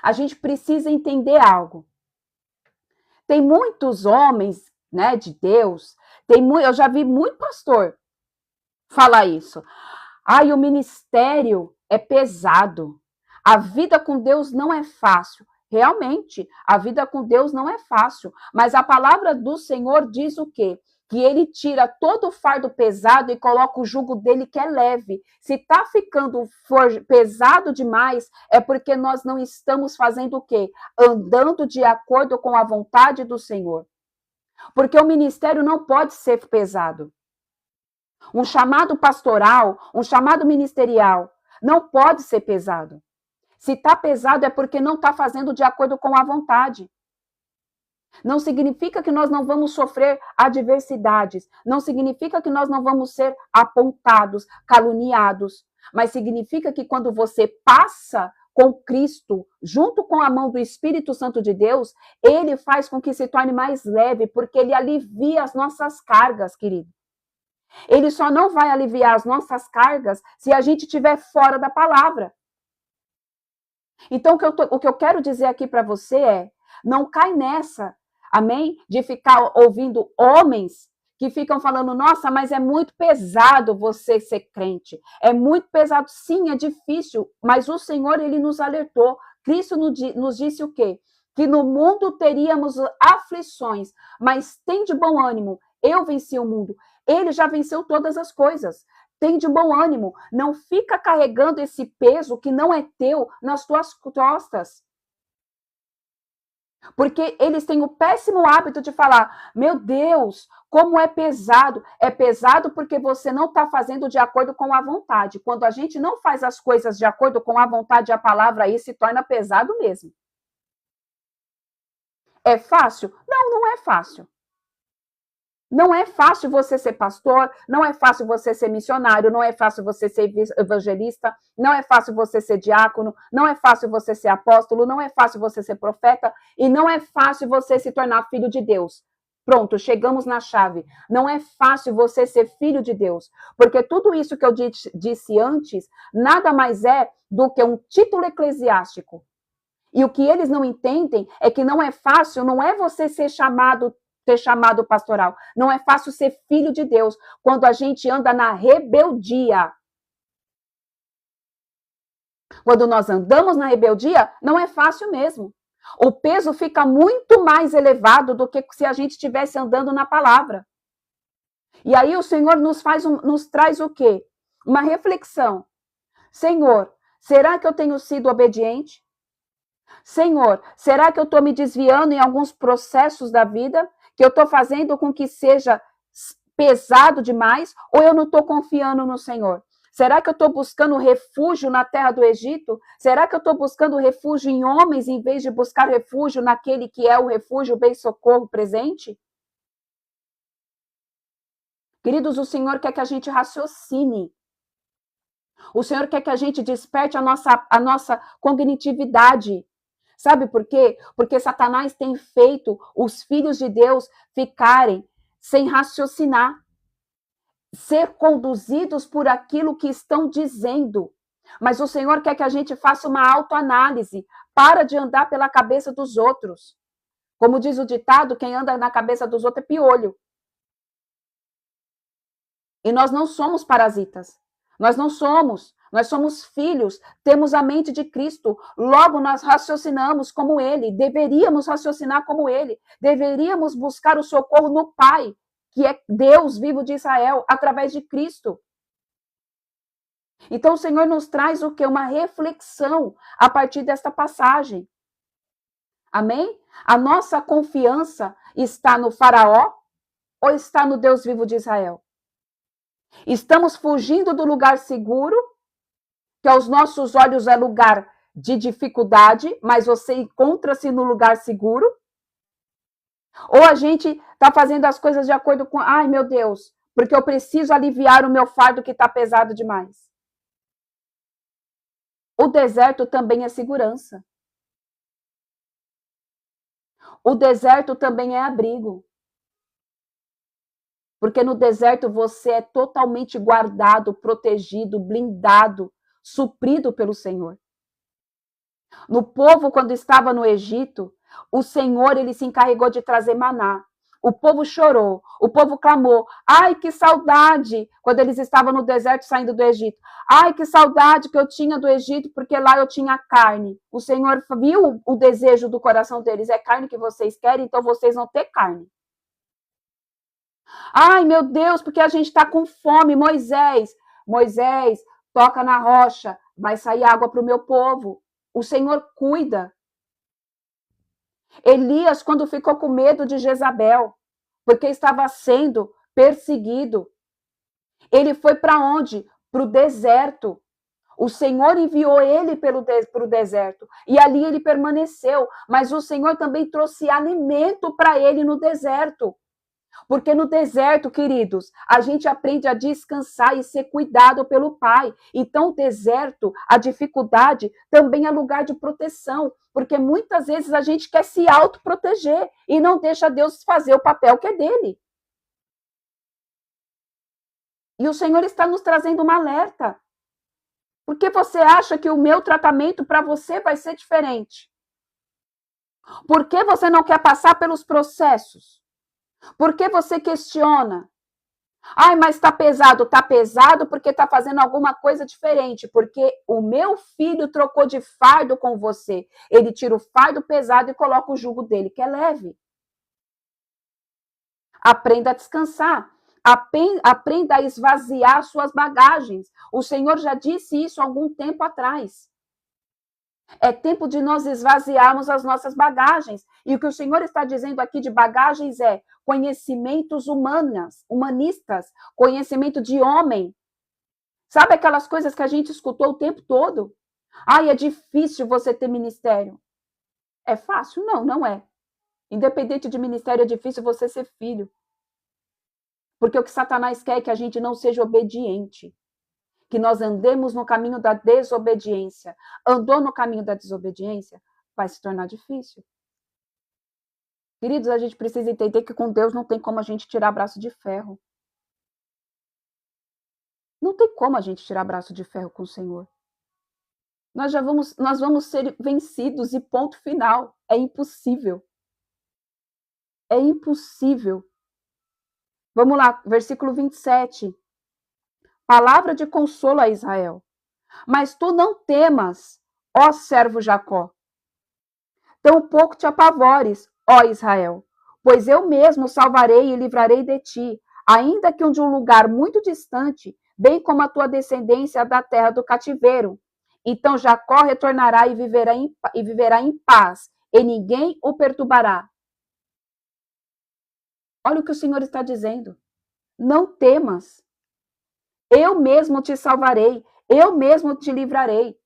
A gente precisa entender algo. Tem muitos homens, né, de Deus, eu já vi muito pastor falar isso. Ai, o ministério é pesado. A vida com Deus não é fácil. Realmente, a vida com Deus não é fácil. Mas a palavra do Senhor diz o quê? Que ele tira todo o fardo pesado e coloca o jugo dele que é leve. Se está ficando pesado demais, é porque nós não estamos fazendo o quê? Andando de acordo com a vontade do Senhor. Porque o ministério não pode ser pesado. Um chamado pastoral, um chamado ministerial, não pode ser pesado. Se está pesado é porque não está fazendo de acordo com a vontade. Não significa que nós não vamos sofrer adversidades, não significa que nós não vamos ser apontados, caluniados, mas significa que quando você passa com Cristo, junto com a mão do Espírito Santo de Deus, ele faz com que se torne mais leve, porque ele alivia as nossas cargas, querido. Ele só não vai aliviar as nossas cargas se a gente estiver fora da palavra. Então, o que eu quero dizer aqui para você é, não cai nessa, amém? De ficar ouvindo homens que ficam falando, nossa, mas é muito pesado você ser crente. É muito pesado, sim, é difícil, mas o Senhor, ele nos alertou. Cristo nos disse o quê? Que no mundo teríamos aflições, mas tem de bom ânimo, eu venci o mundo. Ele já venceu todas as coisas. Tem de bom ânimo. Não fica carregando esse peso que não é teu nas tuas costas. Porque eles têm o péssimo hábito de falar: meu Deus, como é pesado. É pesado porque você não está fazendo de acordo com a vontade. Quando a gente não faz as coisas de acordo com a vontade e a palavra, aí se torna pesado mesmo. É fácil? Não, não é fácil. Não é fácil você ser pastor, não é fácil você ser missionário, não é fácil você ser evangelista, não é fácil você ser diácono, não é fácil você ser apóstolo, não é fácil você ser profeta e não é fácil você se tornar filho de Deus. Pronto, chegamos na chave. Não é fácil você ser filho de Deus, porque tudo isso que eu disse antes nada mais é do que um título eclesiástico. E o que eles não entendem é que não é fácil, não é você ser chamado ter chamado pastoral. Não é fácil ser filho de Deus quando a gente anda na rebeldia. Quando nós andamos na rebeldia, não é fácil mesmo. O peso fica muito mais elevado do que se a gente estivesse andando na palavra. E aí o Senhor nos traz o quê? Uma reflexão. Senhor, será que eu tenho sido obediente? Senhor, será que eu estou me desviando em alguns processos da vida? Que eu estou fazendo com que seja pesado demais? Ou eu não estou confiando no Senhor? Será que eu estou buscando refúgio na terra do Egito? Será que eu estou buscando refúgio em homens em vez de buscar refúgio naquele que é o refúgio, o bem-socorro presente? Queridos, o Senhor quer que a gente raciocine. O Senhor quer que a gente desperte a nossa cognitividade. Sabe por quê? Porque Satanás tem feito os filhos de Deus ficarem sem raciocinar, ser conduzidos por aquilo que estão dizendo. Mas o Senhor quer que a gente faça uma autoanálise, para de andar pela cabeça dos outros. Como diz o ditado, quem anda na cabeça dos outros é piolho. E nós não somos parasitas. Nós não somos. Nós somos filhos, temos a mente de Cristo, logo nós raciocinamos como Ele, deveríamos raciocinar como Ele, deveríamos buscar o socorro no Pai, que é Deus vivo de Israel, através de Cristo. Então o Senhor nos traz o quê? Uma reflexão a partir desta passagem. Amém? A nossa confiança está no Faraó ou está no Deus vivo de Israel? Estamos fugindo do lugar seguro, que aos nossos olhos é lugar de dificuldade, mas você encontra-se no lugar seguro? Ou a gente está fazendo as coisas de acordo com, ai meu Deus, porque eu preciso aliviar o meu fardo que está pesado demais. O deserto também é segurança. O deserto também é abrigo. Porque no deserto você é totalmente guardado, protegido, blindado, suprido pelo Senhor. No povo, quando estava no Egito, o Senhor ele se encarregou de trazer maná. O povo chorou, o povo clamou. Ai, que saudade! Quando eles estavam no deserto saindo do Egito. Ai, que saudade que eu tinha do Egito, porque lá eu tinha carne. O Senhor viu o desejo do coração deles. É carne que vocês querem, então vocês vão ter carne. Ai, meu Deus, porque a gente está com fome. Moisés, toca na rocha, vai sair água para o meu povo. O Senhor cuida. Elias, quando ficou com medo de Jezabel, porque estava sendo perseguido, ele foi para onde? Para o deserto. O Senhor enviou ele para o deserto. E ali ele permaneceu. Mas o Senhor também trouxe alimento para ele no deserto. Porque no deserto, queridos, a gente aprende a descansar e ser cuidado pelo Pai. Então, o deserto, a dificuldade, também é lugar de proteção. Porque muitas vezes a gente quer se autoproteger e não deixa Deus fazer o papel que é dele. E o Senhor está nos trazendo uma alerta. Por que você acha que o meu tratamento para você vai ser diferente? Por que você não quer passar pelos processos? Por que você questiona? Ai, mas está pesado. Está pesado porque está fazendo alguma coisa diferente. Porque o meu filho trocou de fardo com você. Ele tira o fardo pesado e coloca o jugo dele, que é leve. Aprenda a descansar. Aprenda a esvaziar suas bagagens. O Senhor já disse isso há algum tempo atrás. É tempo de nós esvaziarmos as nossas bagagens. E o que o Senhor está dizendo aqui de bagagens é conhecimentos humanistas, conhecimento de homem. Sabe aquelas coisas que a gente escutou o tempo todo? Ai, é difícil você ter ministério. É fácil? Não, não é. Independente de ministério, é difícil você ser filho. Porque o que Satanás quer é que a gente não seja obediente. Que nós andemos no caminho da desobediência. Andou no caminho da desobediência, vai se tornar difícil. Queridos, a gente precisa entender que com Deus não tem como a gente tirar braço de ferro. Não tem como a gente tirar braço de ferro com o Senhor. Nós vamos ser vencidos e ponto final. É impossível. É impossível. Vamos lá, versículo 27. Palavra de consolo a Israel. Mas tu não temas, ó servo Jacó. Tampouco te apavores, ó Israel, pois eu mesmo salvarei e livrarei de ti, ainda que de um lugar muito distante, bem como a tua descendência da terra do cativeiro. Então Jacó retornará e viverá em paz, e ninguém o perturbará. Olha o que o Senhor está dizendo. Não temas. Eu mesmo te salvarei, eu mesmo te livrarei.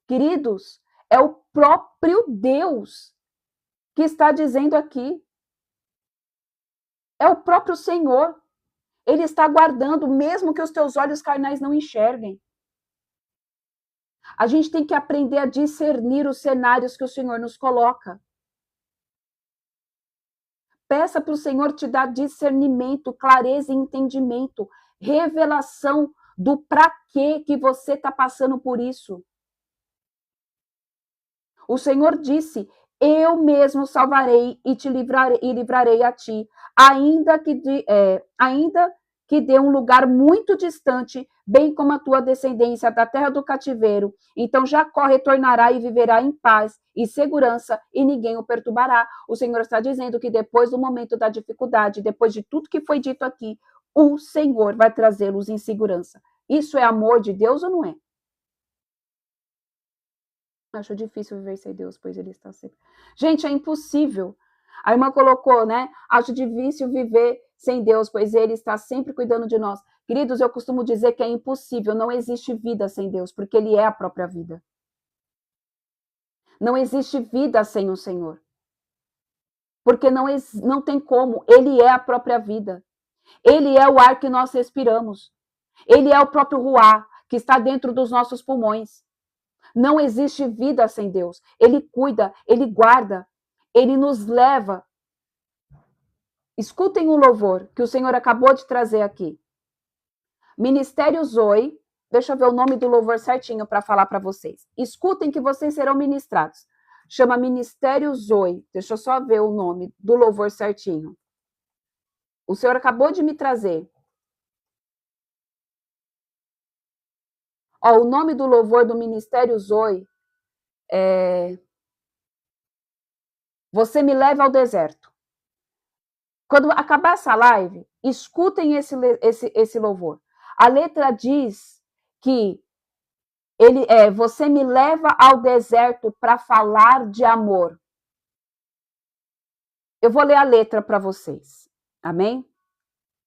Queridos, é o próprio Deus que está dizendo aqui. É o próprio Senhor. Ele está guardando, mesmo que os teus olhos carnais não enxerguem. A gente tem que aprender a discernir os cenários que o Senhor nos coloca. Peça para o Senhor te dar discernimento, clareza e entendimento, revelação do para que você está passando por isso. O Senhor disse: eu mesmo salvarei e te livrarei a ti, ainda que dê um lugar muito distante, bem como a tua descendência da terra do cativeiro. Então Jacó retornará e viverá em paz e segurança, e ninguém o perturbará. O Senhor está dizendo que depois do momento da dificuldade, depois de tudo que foi dito aqui, o Senhor vai trazê-los em segurança. Isso é amor de Deus ou não é? Acho difícil viver sem Deus, pois Ele está sempre. Gente, é impossível. A irmã colocou, né? Acho difícil viver sem Deus, pois Ele está sempre cuidando de nós. Queridos, eu costumo dizer que é impossível, não existe vida sem Deus, porque Ele é a própria vida. Não existe vida sem o Senhor. Porque não tem como, Ele é a própria vida. Ele é o ar que nós respiramos. Ele é o próprio ruá, que está dentro dos nossos pulmões. Não existe vida sem Deus. Ele cuida, Ele guarda, Ele nos leva. Escutem um louvor que o Senhor acabou de trazer aqui. Ministério Zoe. Deixa eu ver o nome do louvor certinho para falar para vocês. Escutem que vocês serão ministrados. Chama Ministério Zoe. Deixa eu só ver o nome do louvor certinho. O Senhor acabou de me trazer. Ó, o nome do louvor do Ministério Zoe é Você Me Leva ao Deserto. Quando acabar essa live, escutem esse louvor. A letra diz que você me leva ao deserto para falar de amor. Eu vou ler a letra para vocês. Amém?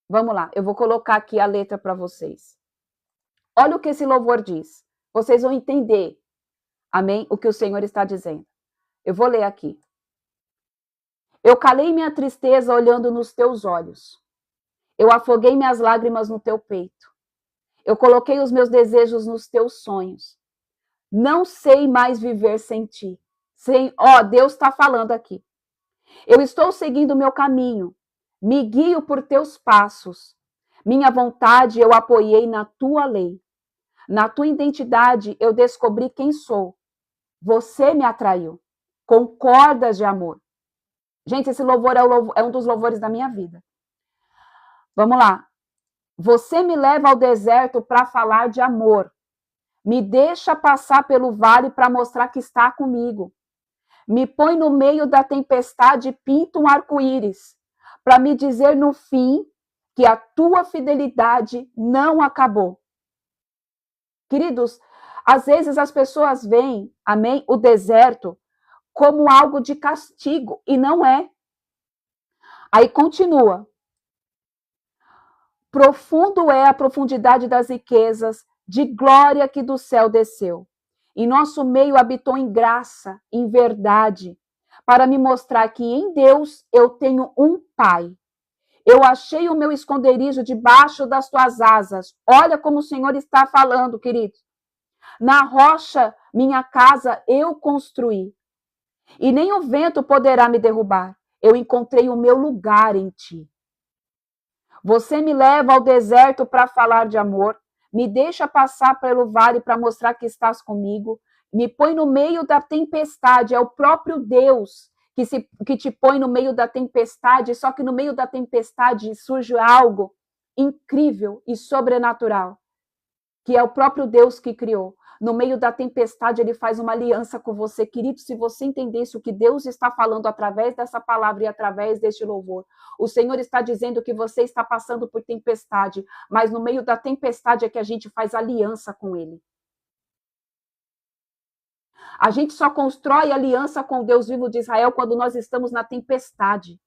Vamos lá, eu vou colocar aqui a letra para vocês. Olha o que esse louvor diz. Vocês vão entender, amém, o que o Senhor está dizendo. Eu vou ler aqui. Eu calei minha tristeza olhando nos teus olhos. Eu afoguei minhas lágrimas no teu peito. Eu coloquei os meus desejos nos teus sonhos. Não sei mais viver sem ti. Deus está falando aqui. Eu estou seguindo o meu caminho. Me guio por teus passos. Minha vontade eu apoiei na tua lei. Na tua identidade eu descobri quem sou. Você me atraiu com cordas de amor. Gente, esse louvor é um dos louvores da minha vida. Vamos lá. Você me leva ao deserto para falar de amor. Me deixa passar pelo vale para mostrar que está comigo. Me põe no meio da tempestade e pinta um arco-íris para me dizer no fim que a tua fidelidade não acabou. Queridos, Às vezes as pessoas veem, amém, o deserto como algo de castigo, e não é. Aí continua. Profundo é a profundidade das riquezas, de glória que do céu desceu. Em nosso meio habitou em graça, em verdade, para me mostrar que em Deus eu tenho um Pai. Eu achei o meu esconderijo debaixo das tuas asas. Olha como o Senhor está falando, querido. Na rocha, minha casa eu construí, e nem o vento poderá me derrubar. Eu encontrei o meu lugar em ti. Você me leva ao deserto para falar de amor, me deixa passar pelo vale para mostrar que estás comigo, me põe no meio da tempestade, é o próprio Deus que te põe no meio da tempestade, só que no meio da tempestade surge algo incrível e sobrenatural, que é o próprio Deus que criou. No meio da tempestade, ele faz uma aliança com você. Querido, se você entendesse o que Deus está falando através dessa palavra e através deste louvor, o Senhor está dizendo que você está passando por tempestade, mas no meio da tempestade é que a gente faz aliança com ele. A gente só constrói aliança com o Deus vivo de Israel quando nós estamos na tempestade.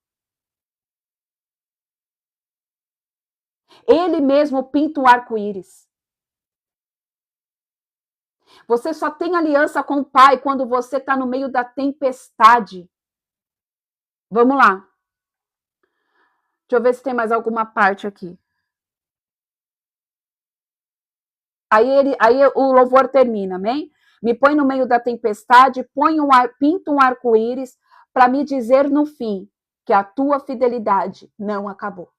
Ele mesmo pinta um arco-íris. Você só tem aliança com o Pai quando você está no meio da tempestade. Vamos lá. Deixa eu ver se tem mais alguma parte aqui. Aí o louvor termina, amém? Me põe no meio da tempestade, pinta um arco-íris para me dizer no fim que a tua fidelidade não acabou.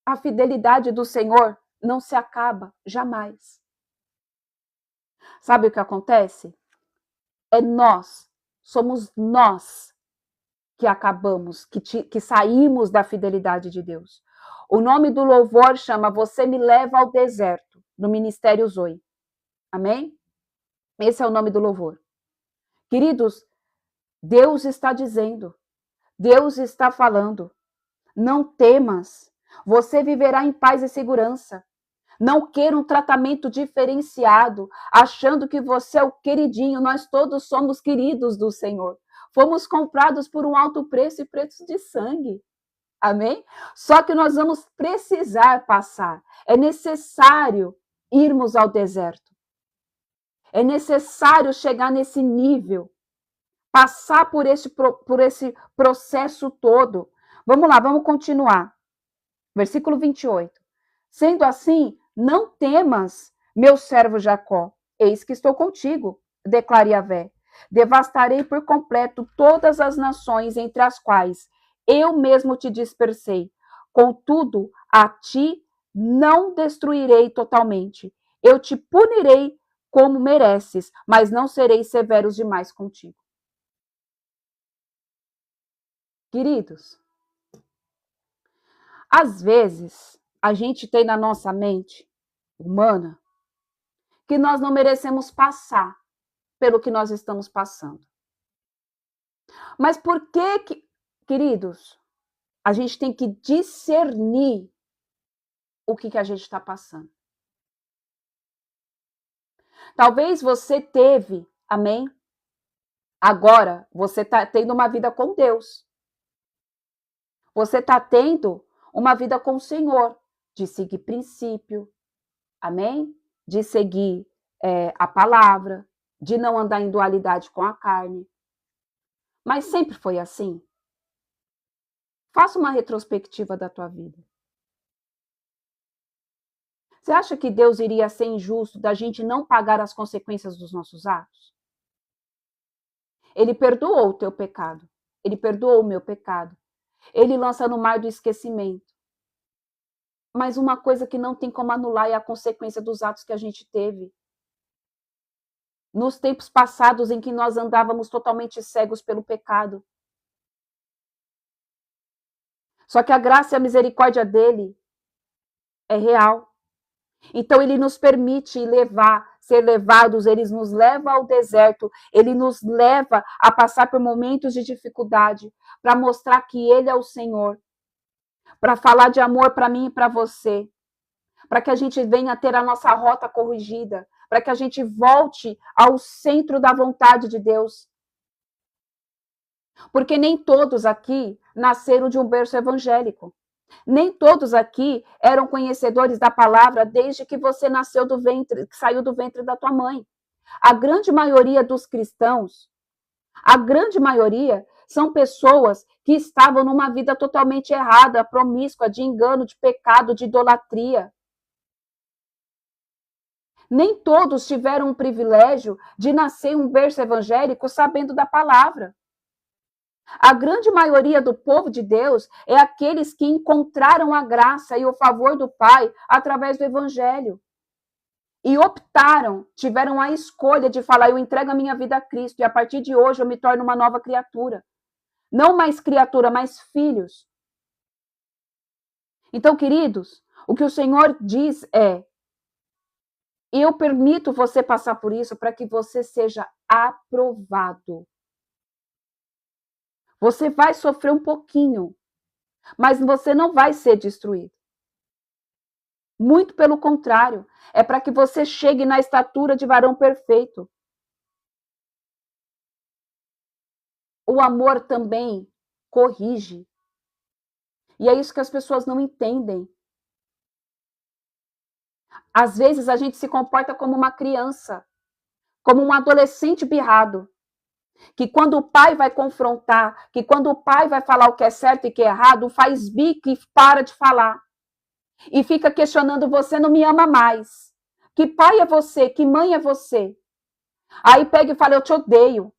A fidelidade do Senhor não se acaba jamais. Sabe o que acontece? Somos nós que acabamos, que saímos da fidelidade de Deus. O nome do louvor chama Você Me Leva ao Deserto, do Ministério Zoe. Amém? Esse é o nome do louvor. Queridos, Deus está dizendo, Deus está falando, não temas, você viverá em paz e segurança. Não queira um tratamento diferenciado, achando que você é o queridinho. Nós todos somos queridos do Senhor. Fomos comprados por um alto preço e preço de sangue. Amém? Só que nós vamos precisar passar. É necessário irmos ao deserto. É necessário chegar nesse nível. Passar por esse processo todo. Vamos lá, vamos continuar. Versículo 28. Sendo assim, não temas, meu servo Jacó, eis que estou contigo, declara Yahvé. Devastarei por completo todas as nações entre as quais eu mesmo te dispersei. Contudo, a ti não destruirei totalmente. Eu te punirei como mereces, mas não serei severos demais contigo. Queridos, às vezes a gente tem na nossa mente humana que nós não merecemos passar pelo que nós estamos passando. Mas por que, queridos, a gente tem que discernir o que a gente está passando? Talvez você teve, amém? Agora você está tendo uma vida com Deus. Você está tendo uma vida com o Senhor, de seguir princípio, amém? De seguir a palavra, de não andar em dualidade com a carne. Mas sempre foi assim? Faça uma retrospectiva da tua vida. Você acha que Deus iria ser injusto da gente não pagar as consequências dos nossos atos? Ele perdoou o teu pecado. Ele perdoou o meu pecado. Ele lança no mar do esquecimento. Mas uma coisa que não tem como anular é a consequência dos atos que a gente teve. Nos tempos passados em que nós andávamos totalmente cegos pelo pecado. Só que a graça e a misericórdia dele é real. Então ele nos permite ser levados, ele nos leva ao deserto, ele nos leva a passar por momentos de dificuldade, para mostrar que ele é o Senhor, para falar de amor para mim e para você, para que a gente venha ter a nossa rota corrigida, para que a gente volte ao centro da vontade de Deus. Porque nem todos aqui nasceram de um berço evangélico. Nem todos aqui eram conhecedores da palavra desde que você nasceu do ventre, saiu do ventre da tua mãe. A grande maioria dos cristãos, a grande maioria, são pessoas que estavam numa vida totalmente errada, promíscua, de engano, de pecado, de idolatria. Nem todos tiveram o privilégio de nascer em um berço evangélico sabendo da palavra. A grande maioria do povo de Deus é aqueles que encontraram a graça e o favor do Pai através do Evangelho. E optaram, tiveram a escolha de falar, eu entrego a minha vida a Cristo e a partir de hoje eu me torno uma nova criatura. Não mais criatura, mas filhos. Então, queridos, o que o Senhor diz é, eu permito você passar por isso para que você seja aprovado. Você vai sofrer um pouquinho, mas você não vai ser destruído. Muito pelo contrário, é para que você chegue na estatura de varão perfeito. O amor também corrige. E é isso que as pessoas não entendem. Às vezes a gente se comporta como uma criança, como um adolescente birrado, que quando o pai vai confrontar, que quando o pai vai falar o que é certo e o que é errado, faz bico e para de falar. E fica questionando, você não me ama mais. Que pai é você? Que mãe é você? Aí pega e fala, eu te odeio.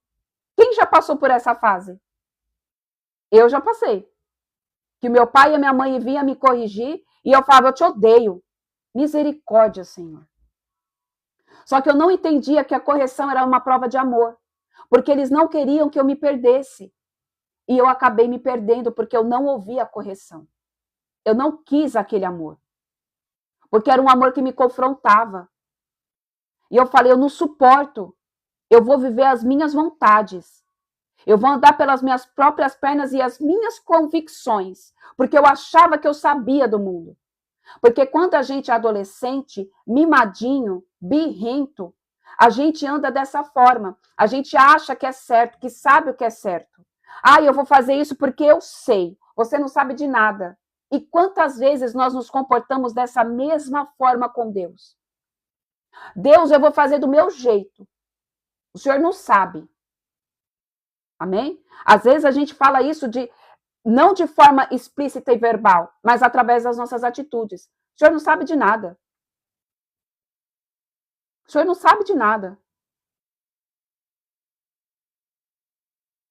Quem já passou por essa fase? Eu já passei. Que meu pai e a minha mãe vinham me corrigir e eu falava, eu te odeio. Misericórdia, Senhor. Só que eu não entendia que a correção era uma prova de amor. Porque eles não queriam que eu me perdesse. E eu acabei me perdendo porque eu não ouvi a correção. Eu não quis aquele amor. Porque era um amor que me confrontava. E eu falei, eu não suporto. Eu vou viver as minhas vontades. Eu vou andar pelas minhas próprias pernas e as minhas convicções. Porque eu achava que eu sabia do mundo. Porque quando a gente é adolescente, mimadinho, birrento, a gente anda dessa forma. A gente acha que é certo, que sabe o que é certo. Ah, eu vou fazer isso porque eu sei. Você não sabe de nada. E quantas vezes nós nos comportamos dessa mesma forma com Deus? Deus, eu vou fazer do meu jeito. O Senhor não sabe. Amém? Às vezes a gente fala isso não de forma explícita e verbal, mas através das nossas atitudes. O Senhor não sabe de nada. O Senhor não sabe de nada.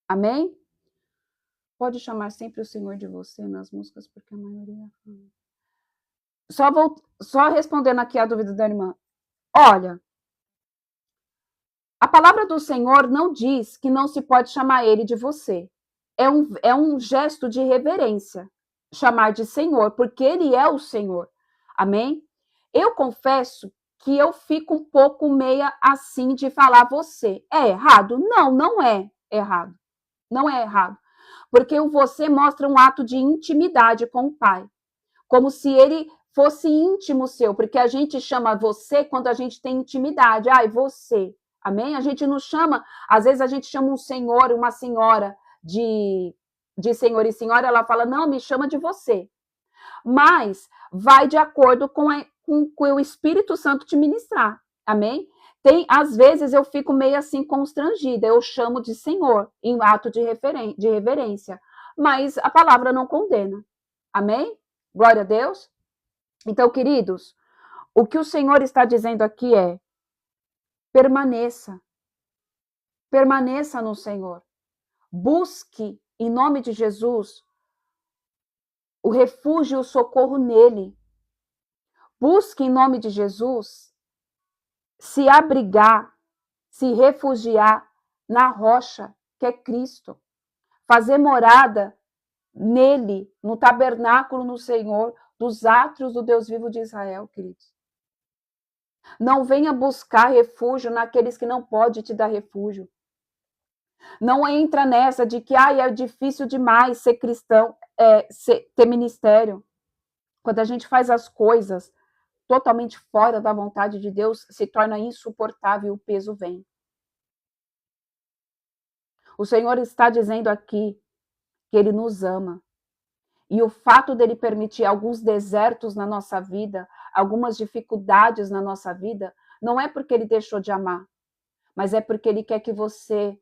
Amém? Pode chamar sempre o Senhor de você nas músicas, porque a maioria... Só respondendo aqui a dúvida da irmã. Olha, a palavra do Senhor não diz que não se pode chamar ele de você. É um gesto de reverência chamar de Senhor, porque ele é o Senhor. Amém? Eu confesso que eu fico um pouco meia assim de falar você. É errado? Não, não é errado. Não é errado. Porque o você mostra um ato de intimidade com o Pai. Como se ele fosse íntimo seu, porque a gente chama você quando a gente tem intimidade. Ai, você. Amém? A gente não chama, às vezes a gente chama um senhor, uma senhora de senhor e senhora, ela fala, não, me chama de você. Mas vai de acordo com o Espírito Santo te ministrar. Amém? Às vezes eu fico meio assim constrangida, eu chamo de Senhor, em ato de reverência. Mas a palavra não condena. Amém? Glória a Deus. Então, queridos, o que o Senhor está dizendo aqui é, permaneça. Permaneça no Senhor. Busque, em nome de Jesus, o refúgio e o socorro nele. Busque, em nome de Jesus, se abrigar, se refugiar na rocha, que é Cristo. Fazer morada nele, no tabernáculo no Senhor, dos átrios do Deus vivo de Israel, queridos. Não venha buscar refúgio naqueles que não podem te dar refúgio. Não entra nessa de que é difícil demais ser cristão, ter ministério. Quando a gente faz as coisas totalmente fora da vontade de Deus, se torna insuportável e o peso vem. O Senhor está dizendo aqui que Ele nos ama. E o fato dele permitir alguns desertos na nossa vida, algumas dificuldades na nossa vida, não é porque Ele deixou de amar, mas é porque Ele quer que você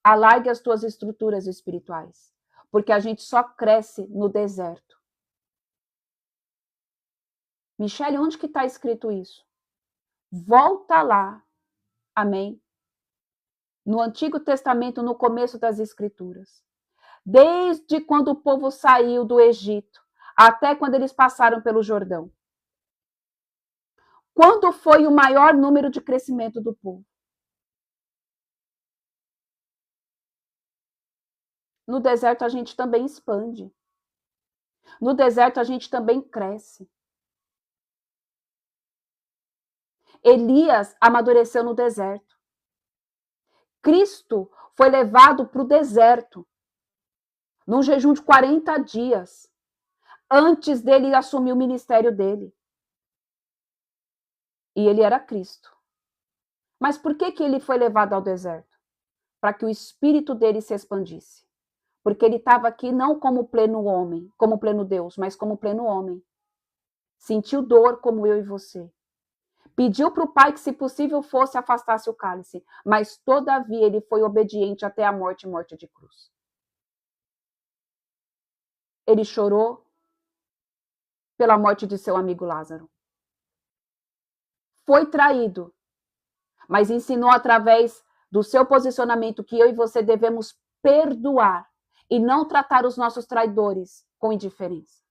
alargue as tuas estruturas espirituais. Porque a gente só cresce no deserto. Michele, onde que está escrito isso? Volta lá. Amém? No Antigo Testamento, no começo das Escrituras. Desde quando o povo saiu do Egito, até quando eles passaram pelo Jordão. Quando foi o maior número de crescimento do povo? No deserto a gente também expande. No deserto a gente também cresce. Elias amadureceu no deserto. Cristo foi levado para o deserto, num jejum de 40 dias, antes dele assumir o ministério dele. E ele era Cristo. Mas por que ele foi levado ao deserto? Para que o espírito dele se expandisse. Porque ele estava aqui não como pleno homem, como pleno Deus, mas como pleno homem. Sentiu dor como eu e você. Pediu para o Pai que, se possível, fosse afastasse o cálice, mas, todavia, ele foi obediente até a morte e morte de cruz. Ele chorou pela morte de seu amigo Lázaro. Foi traído, mas ensinou através do seu posicionamento que eu e você devemos perdoar e não tratar os nossos traidores com indiferença.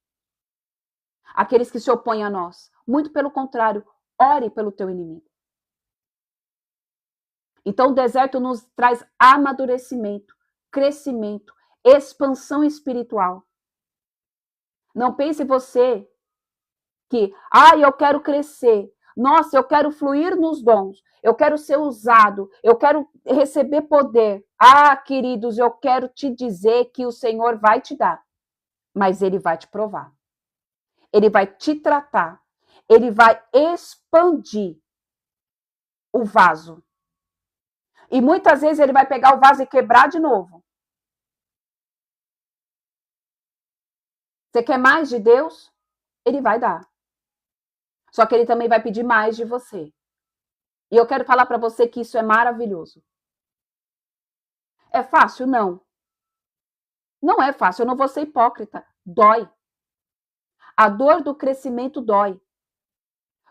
Aqueles que se opõem a nós. Muito pelo contrário, ore pelo teu inimigo. Então o deserto nos traz amadurecimento, crescimento, expansão espiritual. Não pense você que, eu quero crescer, nossa, eu quero fluir nos dons, eu quero ser usado, eu quero receber poder. Queridos, eu quero te dizer que o Senhor vai te dar, mas Ele vai te provar. Ele vai te tratar, Ele vai expandir o vaso. E muitas vezes Ele vai pegar o vaso e quebrar de novo. Você quer mais de Deus? Ele vai dar. Só que Ele também vai pedir mais de você. E eu quero falar para você que isso é maravilhoso. É fácil? Não. Não é fácil, eu não vou ser hipócrita. Dói. A dor do crescimento dói.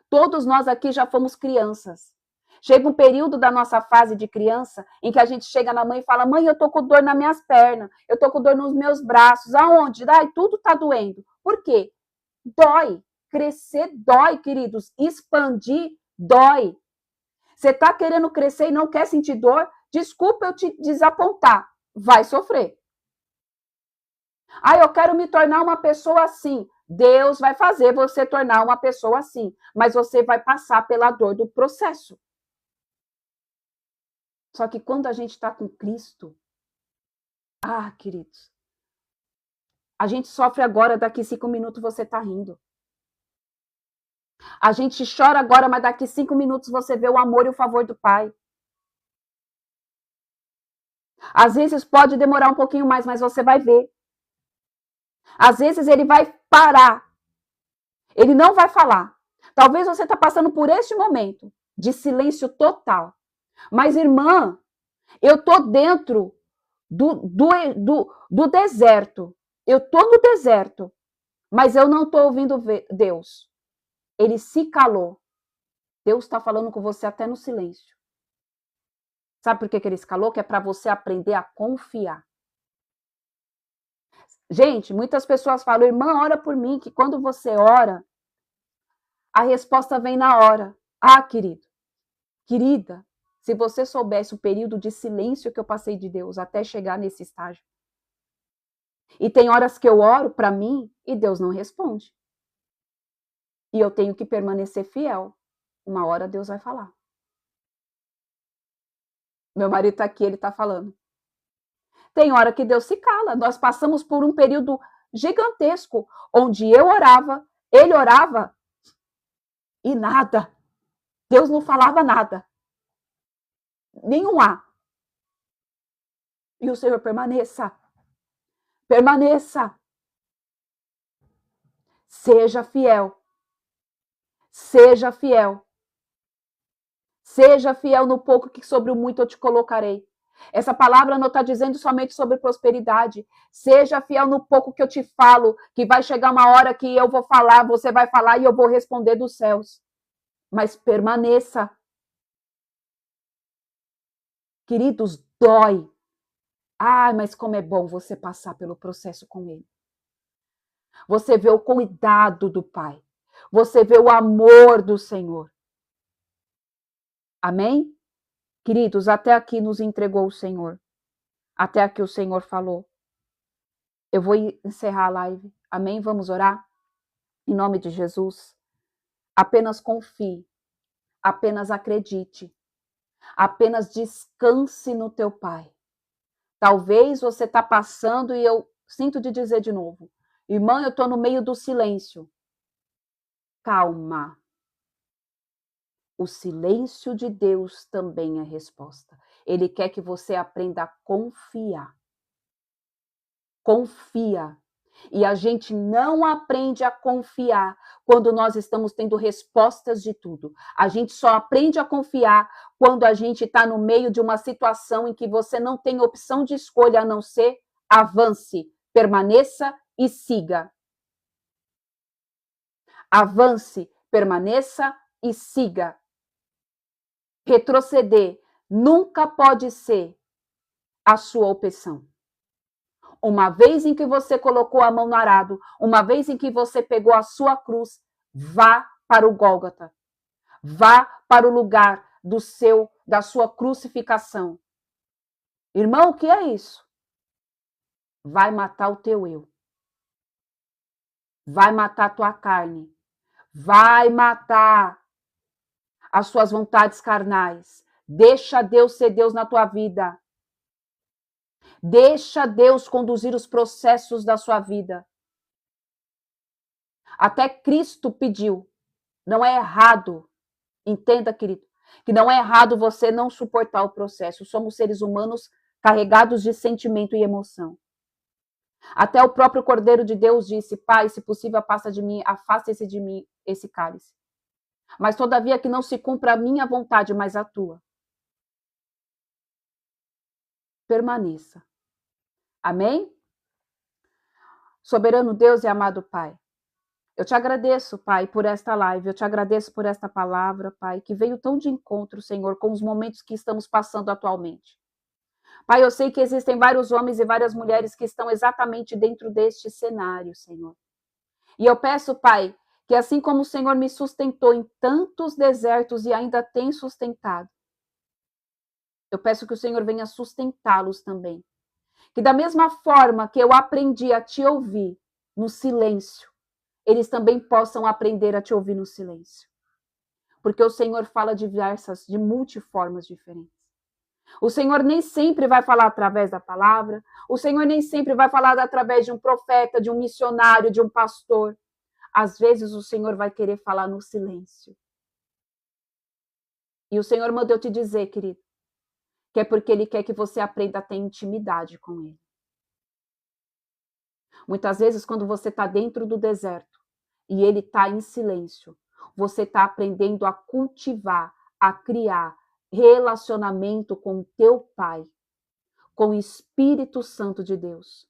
Todos nós aqui já fomos crianças. Chega um período da nossa fase de criança em que a gente chega na mãe e fala: mãe, eu tô com dor nas minhas pernas, eu tô com dor nos meus braços. Aonde? Tudo tá doendo. Por quê? Dói. Crescer dói, queridos. Expandir dói. Você tá querendo crescer e não quer sentir dor? Desculpa eu te desapontar. Vai sofrer. Eu quero me tornar uma pessoa assim. Deus vai fazer você tornar uma pessoa assim, mas você vai passar pela dor do processo. Só que quando a gente está com Cristo, queridos, a gente sofre agora, daqui 5 minutos você está rindo. A gente chora agora, mas daqui 5 minutos você vê o amor e o favor do Pai. Às vezes pode demorar um pouquinho mais, mas você vai ver. Às vezes ele vai parar. Ele não vai falar. Talvez você está passando por este momento de silêncio total. Mas, irmã, eu estou dentro do deserto. Eu estou no deserto, mas eu não estou ouvindo Deus. Ele se calou. Deus está falando com você até no silêncio. Sabe por que ele se calou? Que é para você aprender a confiar. Gente, muitas pessoas falam: irmã, ora por mim, que quando você ora, a resposta vem na hora. Querido, querida, se você soubesse o período de silêncio que eu passei de Deus até chegar nesse estágio. E tem horas que eu oro para mim e Deus não responde. E eu tenho que permanecer fiel. Uma hora Deus vai falar. Meu marido está aqui, ele está falando. Tem hora que Deus se cala. Nós passamos por um período gigantesco, onde eu orava, ele orava, E nada. Deus não falava nada. Nenhum A. E o Senhor permaneça. Permaneça. Seja fiel. Seja fiel. Seja fiel no pouco que sobre o muito eu te colocarei. Essa palavra não está dizendo somente sobre prosperidade. Seja fiel no pouco que eu te falo, que vai chegar uma hora que eu vou falar, você vai falar e eu vou responder dos céus. Mas permaneça. Queridos, dói. Ai, mas como é bom você passar pelo processo com ele. Você vê o cuidado do Pai. Você vê o amor do Senhor. Amém? Queridos, até aqui nos entregou o Senhor. Até aqui o Senhor falou. Eu vou encerrar a live. Amém? Vamos orar? Em nome de Jesus. Apenas confie. Apenas acredite. Apenas descanse no teu Pai. Talvez você está passando e eu sinto de dizer de novo. Irmã, eu estou no meio do silêncio. Calma. O silêncio de Deus também é resposta. Ele quer que você aprenda a confiar. Confia. E a gente não aprende a confiar quando nós estamos tendo respostas de tudo. A gente só aprende a confiar quando a gente está no meio de uma situação em que você não tem opção de escolha a não ser avance, permaneça e siga. Avance, permaneça e siga. Retroceder nunca pode ser a sua opção. Uma vez em que você colocou a mão no arado, uma vez em que você pegou a sua cruz, vá para o Gólgota. Vá para o lugar da sua crucificação. Irmão, o que é isso? Vai matar o teu eu. Vai matar a tua carne. Vai matar as suas vontades carnais. Deixa Deus ser Deus na tua vida. Deixa Deus conduzir os processos da sua vida. Até Cristo pediu. Não é errado. Entenda, querido, que não é errado você não suportar o processo. Somos seres humanos carregados de sentimento e emoção. Até o próprio Cordeiro de Deus disse: Pai, se possível, afasta-se de mim esse cálice. Mas todavia que não se cumpra a minha vontade, mas a tua. Permaneça. Amém? Soberano Deus e amado Pai, eu te agradeço, Pai, por esta live, eu te agradeço por esta palavra, Pai, que veio tão de encontro, Senhor, com os momentos que estamos passando atualmente. Pai, eu sei que existem vários homens e várias mulheres que estão exatamente dentro deste cenário, Senhor. E eu peço, Pai, que assim como o Senhor me sustentou em tantos desertos e ainda tem sustentado, eu peço que o Senhor venha sustentá-los também. Que da mesma forma que eu aprendi a te ouvir no silêncio, eles também possam aprender a te ouvir no silêncio. Porque o Senhor fala de multiformas diferentes. O Senhor nem sempre vai falar através da palavra, o Senhor nem sempre vai falar através de um profeta, de um missionário, de um pastor. Às vezes o Senhor vai querer falar no silêncio. E o Senhor mandou te dizer, querido, que é porque Ele quer que você aprenda a ter intimidade com Ele. Muitas vezes, quando você está dentro do deserto e Ele está em silêncio, você está aprendendo a cultivar, a criar relacionamento com o teu Pai, com o Espírito Santo de Deus.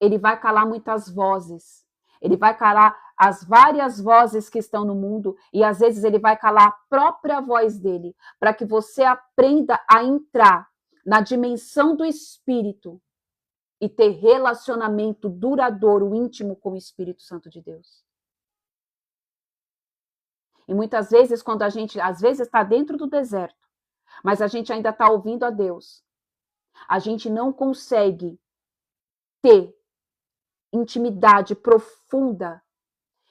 Ele vai calar muitas vozes, ele vai calar as várias vozes que estão no mundo e às vezes ele vai calar a própria voz dele, para que você aprenda a entrar na dimensão do Espírito e ter relacionamento duradouro, íntimo com o Espírito Santo de Deus. E muitas vezes, quando a gente, às vezes, está dentro do deserto, mas a gente ainda está ouvindo a Deus, a gente não consegue ter intimidade profunda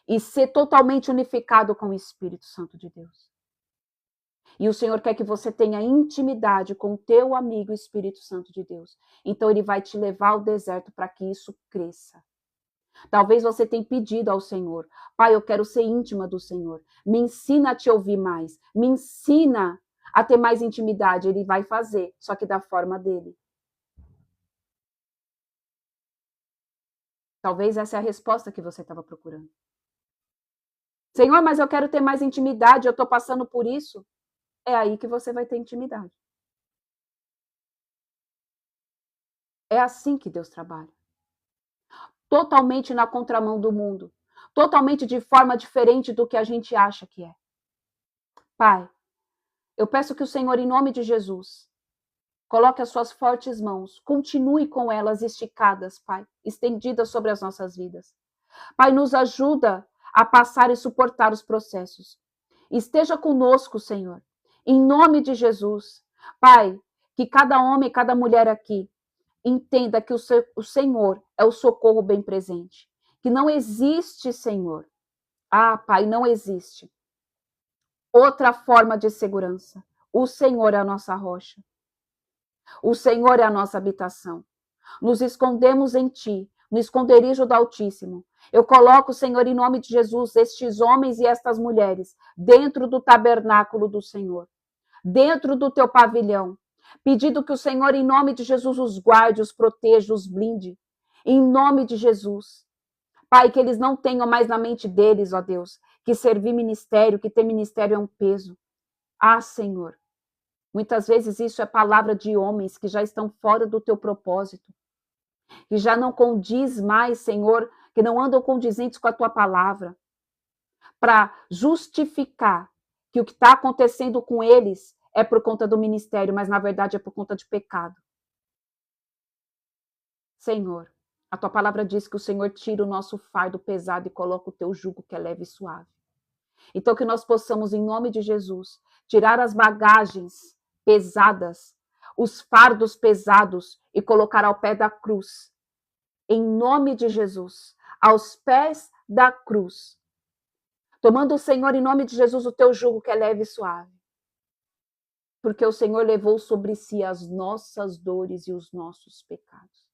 e ser totalmente unificado com o Espírito Santo de Deus. E o Senhor quer que você tenha intimidade com o teu amigo Espírito Santo de Deus. Então, Ele vai te levar ao deserto para que isso cresça. Talvez você tenha pedido ao Senhor: Pai, eu quero ser íntima do Senhor. Me ensina a te ouvir mais. Me ensina a ter mais intimidade. Ele vai fazer, só que da forma dele. Talvez essa é a resposta que você estava procurando. Senhor, mas eu quero ter mais intimidade, eu estou passando por isso. É aí que você vai ter intimidade. É assim que Deus trabalha. Totalmente na contramão do mundo. Totalmente de forma diferente do que a gente acha que é. Pai, eu peço que o Senhor, em nome de Jesus, coloque as suas fortes mãos, continue com elas esticadas, Pai, estendidas sobre as nossas vidas. Pai, nos ajuda a passar e suportar os processos. Esteja conosco, Senhor, em nome de Jesus. Pai, que cada homem e cada mulher aqui entenda que o Senhor é o socorro bem presente. Que não existe, Senhor. Pai, não existe outra forma de segurança. O Senhor é a nossa rocha. O Senhor é a nossa habitação. Nos escondemos em Ti, no esconderijo do Altíssimo. Eu coloco, Senhor, em nome de Jesus, estes homens e estas mulheres dentro do tabernáculo do Senhor, dentro do Teu pavilhão, pedindo que o Senhor, em nome de Jesus, os guarde, os proteja, os blinde. Em nome de Jesus. Pai, que eles não tenham mais na mente deles, ó Deus, que servir ministério, que ter ministério é um peso. Senhor, muitas vezes isso é palavra de homens que já estão fora do teu propósito, que já não condiz mais, Senhor, que não andam condizentes com a tua palavra, para justificar que o que está acontecendo com eles é por conta do ministério, mas na verdade é por conta de pecado. Senhor, a tua palavra diz que o Senhor tira o nosso fardo pesado e coloca o teu jugo que é leve e suave. Então que nós possamos, em nome de Jesus, tirar as bagagens pesadas, os fardos pesados e colocar ao pé da cruz. Em nome de Jesus, aos pés da cruz. Tomando o Senhor, em nome de Jesus, o teu jugo que é leve e suave. Porque o Senhor levou sobre si as nossas dores e os nossos pecados.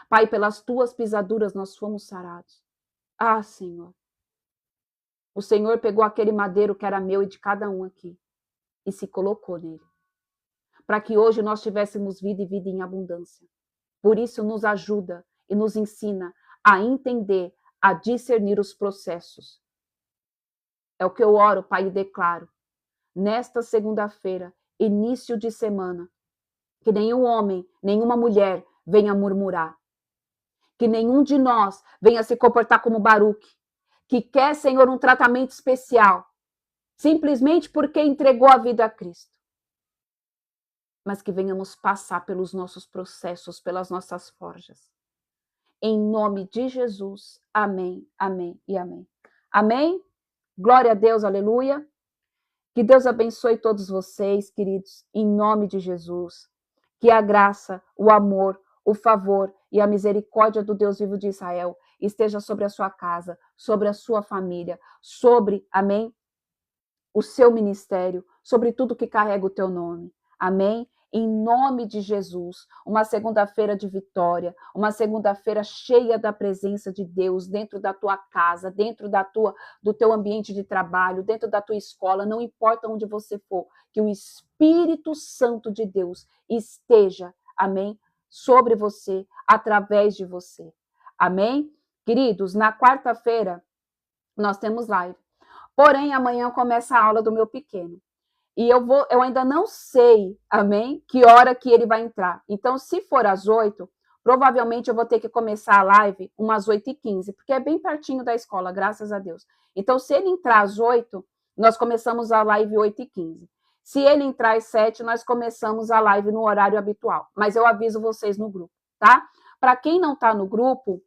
Pai, pelas tuas pisaduras nós fomos sarados. Senhor. O Senhor pegou aquele madeiro que era meu e de cada um aqui e se colocou nele. Para que hoje nós tivéssemos vida e vida em abundância. Por isso nos ajuda e nos ensina a entender, a discernir os processos. É o que eu oro, Pai, e declaro. Nesta segunda-feira, início de semana, que nenhum homem, nenhuma mulher venha murmurar. Que nenhum de nós venha se comportar como Baruque, que quer, Senhor, um tratamento especial, simplesmente porque entregou a vida a Cristo. Mas que venhamos passar pelos nossos processos, pelas nossas forjas. Em nome de Jesus, amém, amém e amém. Amém? Glória a Deus, aleluia. Que Deus abençoe todos vocês, queridos, em nome de Jesus. Que a graça, o amor, o favor e a misericórdia do Deus vivo de Israel esteja sobre a sua casa, sobre a sua família, sobre, amém, o seu ministério, sobre tudo que carrega o teu nome. Amém? Em nome de Jesus, uma segunda-feira de vitória, uma segunda-feira cheia da presença de Deus dentro da tua casa, dentro do teu ambiente de trabalho, dentro da tua escola, não importa onde você for, que o Espírito Santo de Deus esteja, amém, sobre você, através de você. Amém? Queridos, na quarta-feira nós temos live. Porém, amanhã começa a aula do meu pequeno. E eu ainda não sei, amém, que hora que ele vai entrar. Então, se for às 8, provavelmente eu vou ter que começar a live umas 8h15, porque é bem pertinho da escola, graças a Deus. Então, se ele entrar às 8, nós começamos a live 8h15. Se ele entrar às 7, nós começamos a live no horário habitual. Mas eu aviso vocês no grupo, tá? Para quem não está no grupo,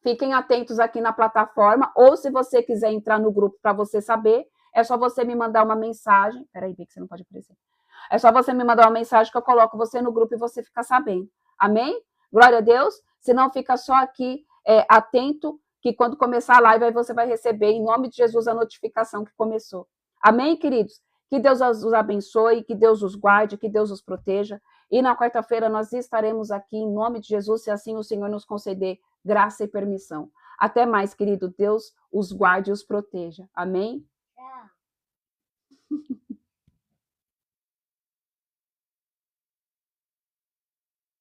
fiquem atentos aqui na plataforma, ou se você quiser entrar no grupo para você saber, é só você me mandar uma mensagem. Peraí, Bia, que você não pode aparecer. É só você me mandar uma mensagem que eu coloco você no grupo e você fica sabendo. Amém? Glória a Deus. Se não, fica só aqui atento, que quando começar a live, aí você vai receber, em nome de Jesus, a notificação que começou. Amém, queridos? Que Deus os abençoe, que Deus os guarde, que Deus os proteja. E na quarta-feira nós estaremos aqui, em nome de Jesus, se assim o Senhor nos conceder graça e permissão. Até mais, querido. Deus os guarde e os proteja. Amém?